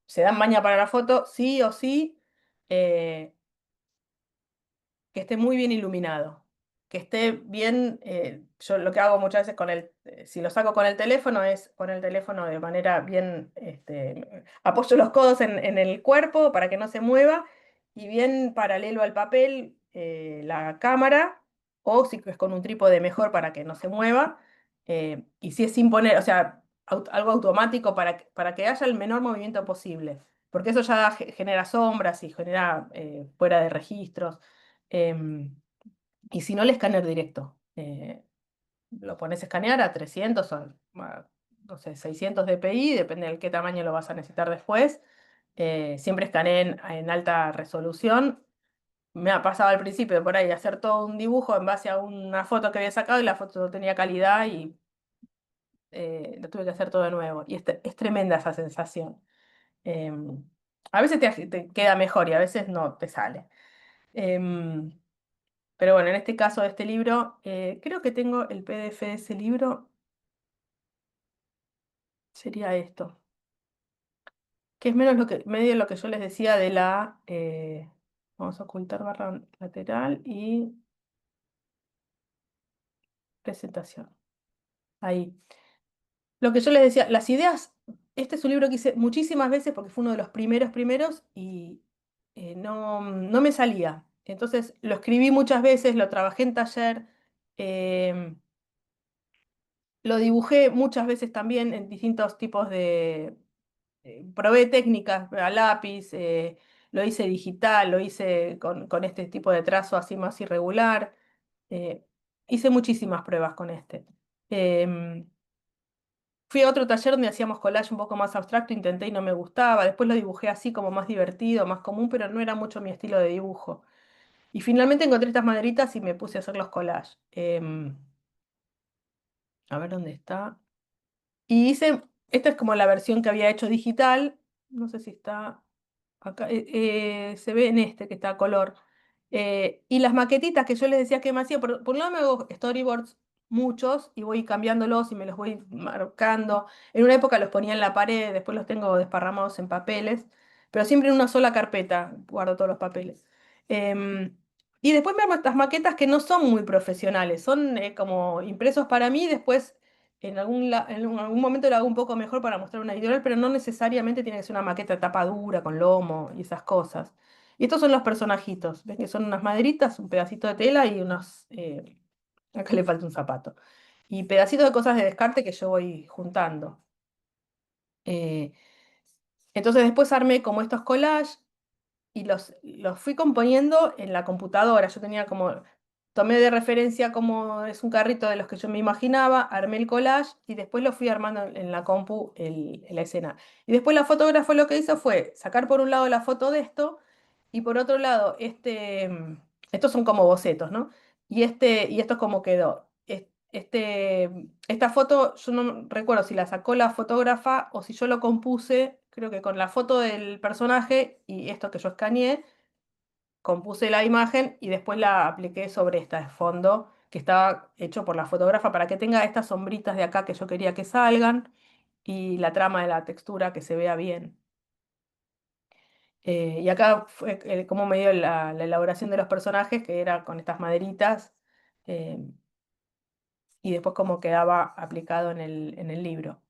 se dan maña para la foto, sí o sí, eh, que esté muy bien iluminado, que esté bien, yo lo que hago muchas veces si lo saco con el teléfono es poner el teléfono de manera bien, apoyo los codos en el cuerpo para que no se mueva y bien paralelo al papel, la cámara, o si es con un trípode mejor para que no se mueva, y si es sin poner, o sea, algo automático para que haya el menor movimiento posible, porque eso ya genera sombras y genera fuera de registros. Em, y si no, el escáner directo. Lo pones a escanear a 300 o no sé, 600 dpi, depende de qué tamaño lo vas a necesitar después. Siempre escaneé en alta resolución. Me ha pasado al principio de por ahí hacer todo un dibujo en base a una foto que había sacado y la foto no tenía calidad y lo tuve que hacer todo de nuevo. Y es tremenda esa sensación. Em, a veces te queda mejor y a veces no te sale. Em, Pero bueno, en este caso de este libro, creo que tengo el PDF de ese libro, sería esto, que es menos medio lo que yo les decía de vamos a ocultar barra lateral y presentación. Ahí. Lo que yo les decía, las ideas, este es un libro que hice muchísimas veces porque fue uno de los primeros y no me salía. Entonces lo escribí muchas veces, lo trabajé en taller. em, Lo dibujé muchas veces también en distintos tipos probé técnicas a lápiz, lo hice digital, lo hice con este tipo de trazo así más irregular. eh, Hice muchísimas pruebas con este. Em, Fui a otro taller donde hacíamos collage un poco más abstracto, intenté y no me gustaba. Después lo dibujé así como más divertido, más común, pero no era mucho mi estilo de dibujo. Y finalmente encontré estas maderitas y me puse a hacer los collages. A ver dónde está. Y hice, esta es como la versión que había hecho digital, no sé si está acá, se ve en este que está a color. Y las maquetitas que yo les decía que me hacía, por un lado me hago storyboards muchos y voy cambiándolos y me los voy marcando. En una época los ponía en la pared, después los tengo desparramados en papeles, pero siempre en una sola carpeta guardo todos los papeles. Em, y después me armo estas maquetas que no son muy profesionales, son como impresos para mí, después en algún momento lo hago un poco mejor para mostrar una editorial, pero no necesariamente tiene que ser una maqueta de tapa dura, con lomo y esas cosas. Y estos son los personajitos, ¿ves que son unas maderitas, un pedacito de tela y unos... acá le falta un zapato. Y pedacitos de cosas de descarte que yo voy juntando. Eh, entonces después armé como estos collages y los fui componiendo en la computadora. Yo tenía como, tomé de referencia como es un carrito de los que yo me imaginaba, armé el collage y después lo fui armando en la compu la escena. Y después la fotógrafa lo que hizo fue sacar por un lado la foto de esto y por otro lado, estos son como bocetos, ¿no? Y esto es como quedó. esta foto, yo no recuerdo si la sacó la fotógrafa o si yo lo compuse, creo que con la foto del personaje y esto que yo escaneé, compuse la imagen y después la apliqué sobre este fondo que estaba hecho por la fotógrafa para que tenga estas sombritas de acá que yo quería que salgan y la trama de la textura que se vea bien. Y acá fue cómo me dio la elaboración de los personajes, que era con estas maderitas, eh, y después cómo quedaba aplicado en el libro.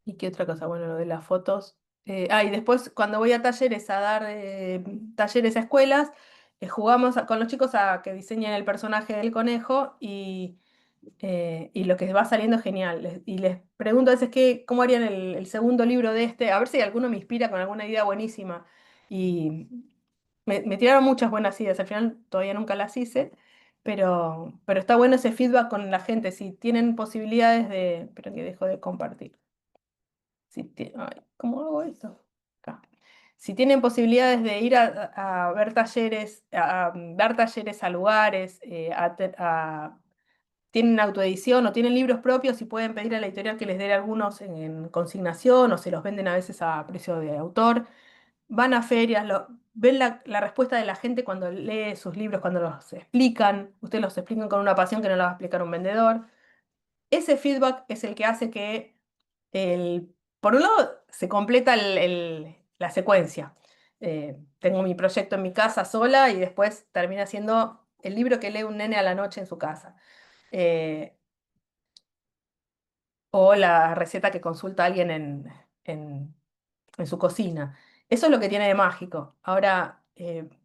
¿Y qué otra cosa? Bueno, lo de las fotos. Y después cuando voy a talleres a dar talleres a escuelas, jugamos con los chicos a que diseñen el personaje del conejo y lo que va saliendo es genial. Y les pregunto a veces cómo harían el segundo libro de este, a ver si alguno me inspira con alguna idea buenísima. Y me tiraron muchas buenas ideas, al final todavía nunca las hice, pero está bueno ese feedback con la gente, si tienen posibilidades de... Pero que dejo de compartir. Ay, ¿cómo hago esto? Acá. Si tienen posibilidades de ir a ver talleres, a dar talleres a lugares, tienen autoedición o tienen libros propios y pueden pedir a la editorial que les dé algunos en consignación o se los venden a veces a precio de autor. Van a ferias, ven la respuesta de la gente cuando lee sus libros, cuando los explican. Ustedes los explican con una pasión que no la va a explicar un vendedor. Ese feedback es el que hace que, por un lado, se completa la secuencia. Tengo mi proyecto en mi casa sola y después termina siendo el libro que lee un nene a la noche en su casa. Eh, o la receta que consulta alguien en- en su cocina. Eso es lo que tiene de mágico. Ahora,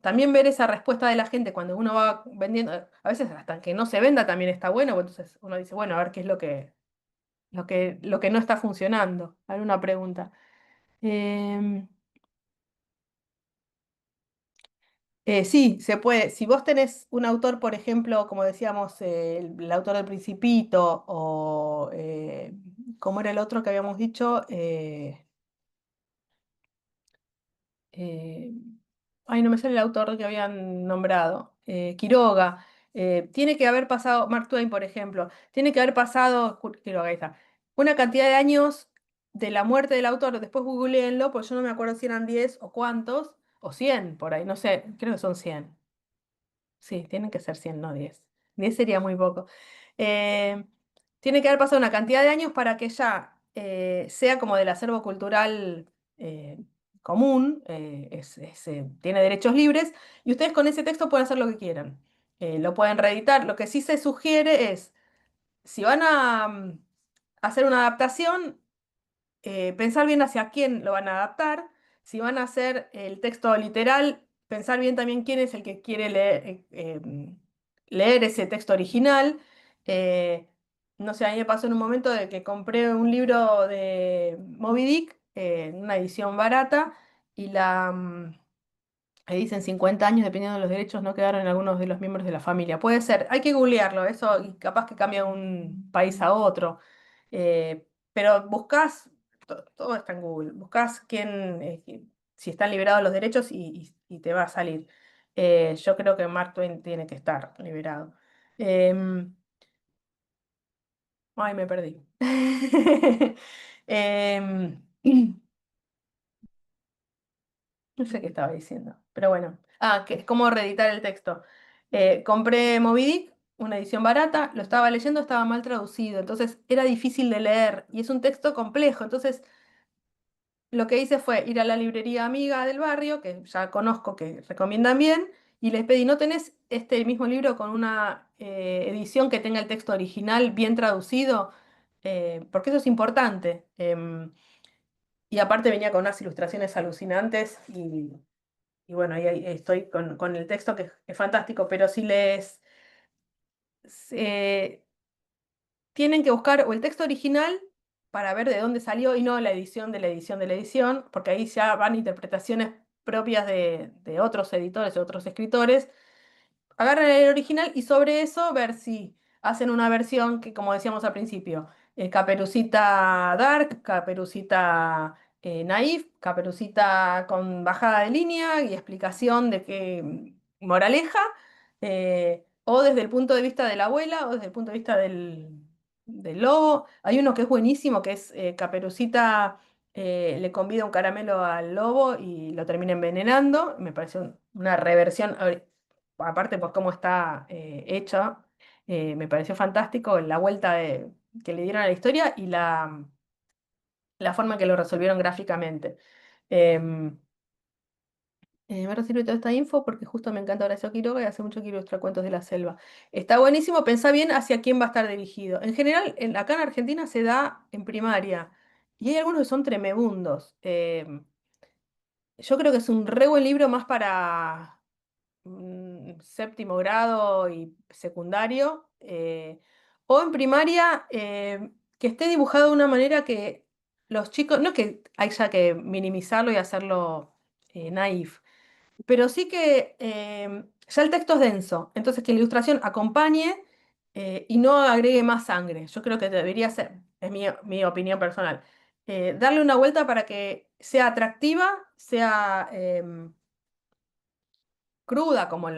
también ver esa respuesta de la gente cuando uno va vendiendo, a veces hasta que no se venda también está bueno, pues entonces uno dice, bueno, a ver qué es lo que no está funcionando. ¿Alguna pregunta? Em, sí, se puede. Si vos tenés un autor, por ejemplo, como decíamos, el autor del Principito, o ¿cómo era el otro que habíamos dicho? Eh, ay, no me sale el autor que habían nombrado. Quiroga. Tiene que haber pasado, Mark Twain, por ejemplo, tiene que haber pasado, Quiroga, ahí está, una cantidad de años de la muerte del autor. Después googleenlo, pues yo no me acuerdo si eran 10 o cuántos, o 100 por ahí, no sé, creo que son 100. Sí, tienen que ser 100, no 10. 10 sería muy poco. Eh, Tiene que haber pasado una cantidad de años para que ya sea como del acervo cultural eh, común, tiene derechos libres, y ustedes con ese texto pueden hacer lo que quieran. Lo pueden reeditar. Lo que sí se sugiere es, si van a hacer una adaptación, pensar bien hacia quién lo van a adaptar. Si van a hacer el texto literal, pensar bien también quién es el que quiere leer ese texto original. Eh, no sé, a mí me pasó en un momento de que compré un libro de Moby Dick, en una edición barata, y ahí dicen 50 años, dependiendo de los derechos, no quedaron en algunos de los miembros de la familia. Puede ser, hay que googlearlo, eso y capaz que cambia de un país a otro. Pero buscas, todo está en Google, buscas si están liberados los derechos y te va a salir. Yo creo que Mark Twain tiene que estar liberado. Em, Ay, me perdí. Em, No sé qué estaba diciendo, pero bueno. Que es cómo reeditar el texto. Compré Moby Dick, una edición barata, lo estaba leyendo, estaba mal traducido, entonces era difícil de leer y es un texto complejo. Entonces lo que hice fue ir a la librería amiga del barrio, que ya conozco, que recomiendan bien, y les pedí, ¿no tenés este mismo libro con una edición que tenga el texto original bien traducido? Porque eso es importante. Y aparte venía con unas ilustraciones alucinantes y bueno, ahí estoy con el texto que es fantástico, pero si eh, tienen que buscar o el texto original para ver de dónde salió y no la edición de la edición de la edición, porque ahí ya van interpretaciones propias de otros editores, de otros escritores. Agarran el original y sobre eso ver si hacen una versión que, como decíamos al principio, Caperucita Dark, Caperucita Naif, Caperucita con bajada de línea y explicación de qué moraleja, o desde el punto de vista de la abuela, o desde el punto de vista del lobo. Hay uno que es buenísimo, que es Caperucita le convida un caramelo al lobo y lo termina envenenando. Me parece una reversión, aparte por cómo está hecho, me pareció fantástico la vuelta que le dieron a la historia y la forma en que lo resolvieron gráficamente. Em, me recibe toda esta info porque justo me encanta Horacio Quiroga y hace mucho que ilustra cuentos de la selva. Está buenísimo, pensá bien hacia quién va a estar dirigido. En general, acá en Argentina se da en primaria y hay algunos que son tremebundos. Yo creo que es un re buen libro más para séptimo grado y secundario, o en primaria, que esté dibujado de una manera que los chicos, no es que haya que minimizarlo y hacerlo naif, pero sí que ya el texto es denso, entonces que la ilustración acompañe y no agregue más sangre. Yo creo que debería ser, es mi opinión personal, darle una vuelta para que sea atractiva, sea cruda como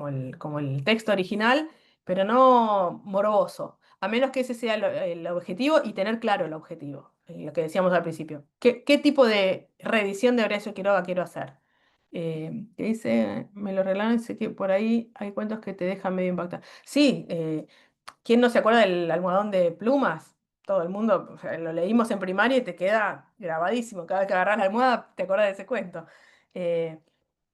el texto original, pero no morboso. A menos que ese sea el objetivo y tener claro el objetivo, lo que decíamos al principio. ¿Qué tipo de reedición de Horacio Quiroga quiero hacer? Que dice, me lo regalaron, sé que por ahí hay cuentos que te dejan medio impactado. Sí, ¿quién no se acuerda del almohadón de plumas? Todo el mundo, o sea, lo leímos en primaria y te queda grabadísimo. Cada vez que agarrás la almohada te acordás de ese cuento. Eh,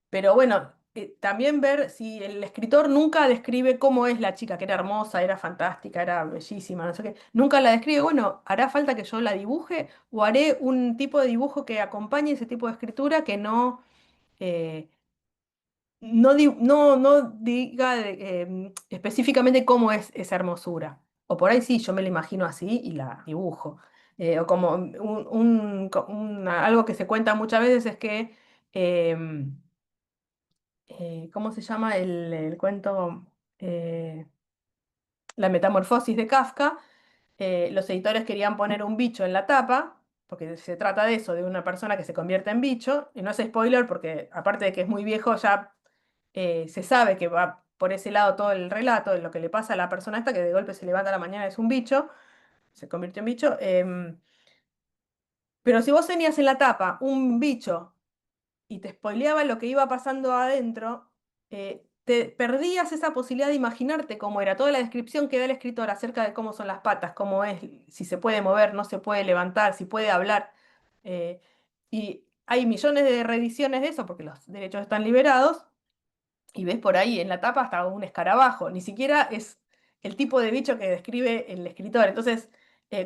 pero bueno, también ver si el escritor nunca describe cómo es la chica, que era hermosa, era fantástica, era bellísima, no sé qué. Nunca la describe. Bueno, ¿hará falta que yo la dibuje o haré un tipo de dibujo que acompañe ese tipo de escritura que eh, no diga específicamente cómo es esa hermosura? O por ahí sí, yo me la imagino así y la dibujo. O como algo que se cuenta muchas veces es que... em, ¿cómo se llama el cuento? Eh, La metamorfosis de Kafka. Los editores querían poner un bicho en la tapa, porque se trata de eso, de una persona que se convierte en bicho, y no es spoiler porque aparte de que es muy viejo, ya se sabe que va por ese lado todo el relato de lo que le pasa a la persona esta, que de golpe se levanta a la mañana, es un bicho, se convirtió en bicho. Pero si vos tenías en la tapa un bicho y te spoileaba lo que iba pasando adentro, te perdías esa posibilidad de imaginarte cómo era toda la descripción que da el escritor acerca de cómo son las patas, cómo es, si se puede mover, no se puede levantar, si puede hablar. eh, y hay millones de reediciones de eso porque los derechos están liberados y ves por ahí en la tapa hasta un escarabajo, ni siquiera es el tipo de bicho que describe el escritor. Entonces,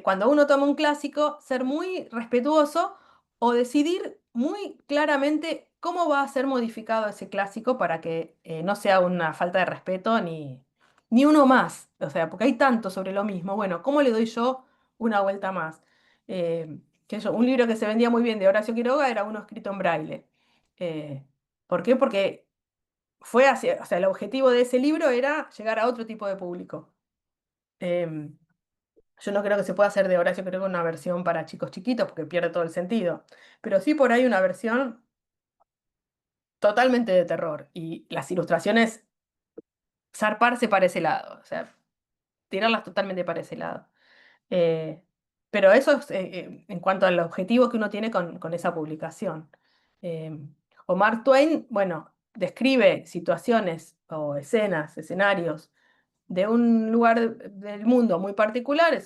cuando uno toma un clásico, ser muy respetuoso o decidir muy claramente cómo va a ser modificado ese clásico para que no sea una falta de respeto ni uno más. O sea, porque hay tanto sobre lo mismo. Bueno, ¿cómo le doy yo una vuelta más? Un libro que se vendía muy bien de Horacio Quiroga era uno escrito en braille. ¿Por qué? Porque o sea, el objetivo de ese libro era llegar a otro tipo de público. Em, yo no creo que se pueda hacer de Horacio creo que una versión para chicos chiquitos porque pierde todo el sentido. Pero sí por ahí una versión totalmente de terror. Y las ilustraciones, zarparse para ese lado. O sea, tirarlas totalmente para ese lado. Eh, pero eso es en cuanto al objetivo que uno tiene con esa publicación. Omar Twain, bueno, describe situaciones o escenas, escenarios de un lugar del mundo muy particular.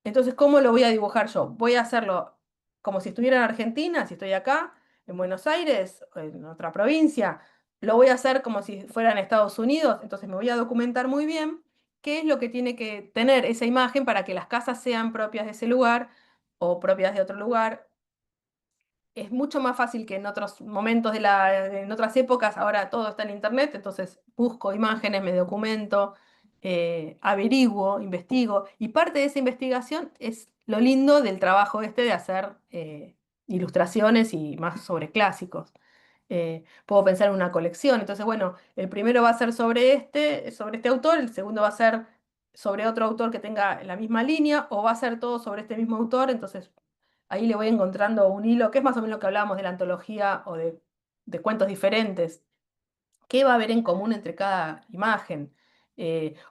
Entonces, ¿cómo lo voy a dibujar yo? Voy a hacerlo como si estuviera en Argentina, si estoy acá, en Buenos Aires, o en otra provincia. Lo voy a hacer como si fuera en Estados Unidos. Entonces, me voy a documentar muy bien qué es lo que tiene que tener esa imagen para que las casas sean propias de ese lugar o propias de otro lugar. Es mucho más fácil que en otros momentos en otras épocas, ahora todo está en internet, entonces busco imágenes, me documento, averiguo, investigo, y parte de esa investigación es lo lindo del trabajo este de hacer ilustraciones y más sobre clásicos. Puedo pensar en una colección, entonces bueno, el primero va a ser sobre este autor, el segundo va a ser sobre otro autor que tenga la misma línea, o va a ser todo sobre este mismo autor, entonces ahí le voy encontrando un hilo, que es más o menos lo que hablábamos de la antología o de cuentos diferentes. qué va a haber en común entre cada imagen.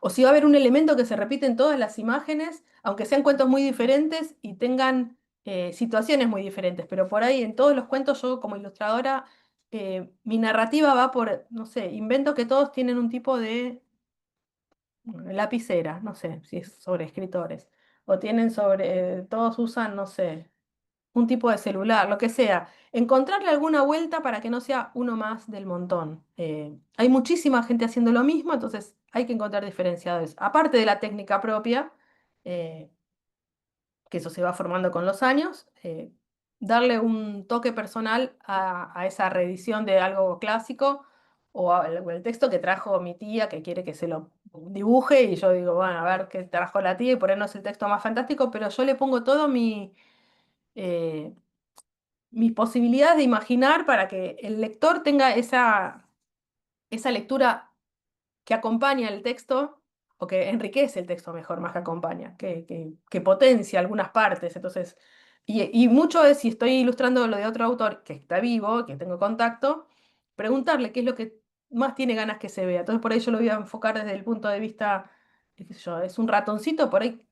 O si va a haber un elemento que se repite en todas las imágenes, aunque sean cuentos muy diferentes y tengan situaciones muy diferentes. Pero por ahí en todos los cuentos yo como ilustradora, mi narrativa va por, no sé, invento que todos tienen un tipo de lapicera, no sé si es sobre escritores. O tienen sobre, todos usan, no sé, un tipo de celular, lo que sea, encontrarle alguna vuelta para que no sea uno más del montón. Hay muchísima gente haciendo lo mismo, entonces hay que encontrar diferenciadores. Aparte de la técnica propia, eh, que eso se va formando con los años, darle un toque personal a esa reedición de algo clásico o el texto que trajo mi tía que quiere que se lo dibuje y yo digo, bueno, a ver qué trajo la tía y por ahí no es el texto más fantástico, pero yo le pongo todo eh, mis posibilidades de imaginar para que el lector tenga esa lectura que acompaña el texto, o que enriquece el texto mejor, más que acompaña, que potencia algunas partes. Entonces, y mucho es, si estoy ilustrando lo de otro autor que está vivo, que tengo contacto, preguntarle qué es lo que más tiene ganas que se vea. Entonces, por ahí yo lo voy a enfocar desde el punto de vista, qué sé yo, es un ratoncito, por ahí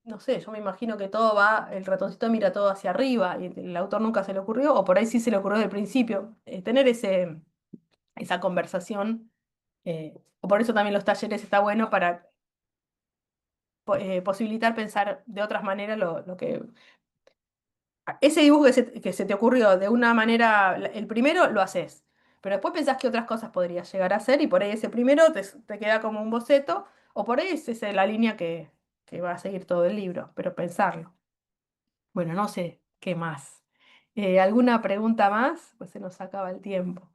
no sé, yo me imagino que todo va, el ratoncito mira todo hacia arriba y el autor nunca se le ocurrió, o por ahí sí se le ocurrió del principio. Tener esa conversación, o por eso también los talleres está bueno para posibilitar pensar de otras maneras lo que... Ese dibujo que se te ocurrió de una manera, el primero lo haces, pero después pensás que otras cosas podrías llegar a hacer y por ahí ese primero te queda como un boceto, o por ahí es esa la línea que va a seguir todo el libro, pero pensarlo. Bueno, no sé qué más. ¿Alguna pregunta más? Pues se nos acaba el tiempo.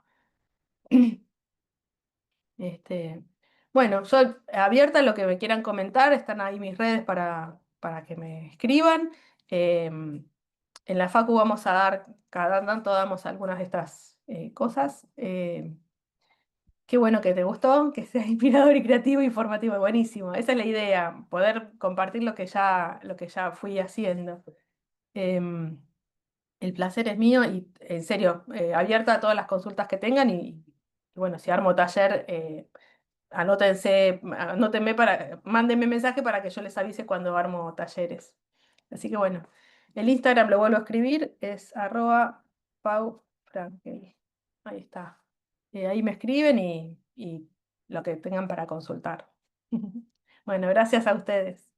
Este, bueno, yo abierta a lo que me quieran comentar, están ahí mis redes para que me escriban. En la Facu vamos a dar, cada tanto damos algunas de estas cosas. Qué bueno que te gustó, que sea inspirador y creativo y formativo, buenísimo. Esa es la idea, poder compartir lo que ya fui haciendo. Em, El placer es mío y en serio, abierta a todas las consultas que tengan y bueno, si armo taller, anótenme mándenme mensaje para que yo les avise cuando armo talleres. Así que bueno, el Instagram lo vuelvo a escribir, es @paufrankel. Ahí está. Ahí me escriben y lo que tengan para consultar. Bueno, gracias a ustedes.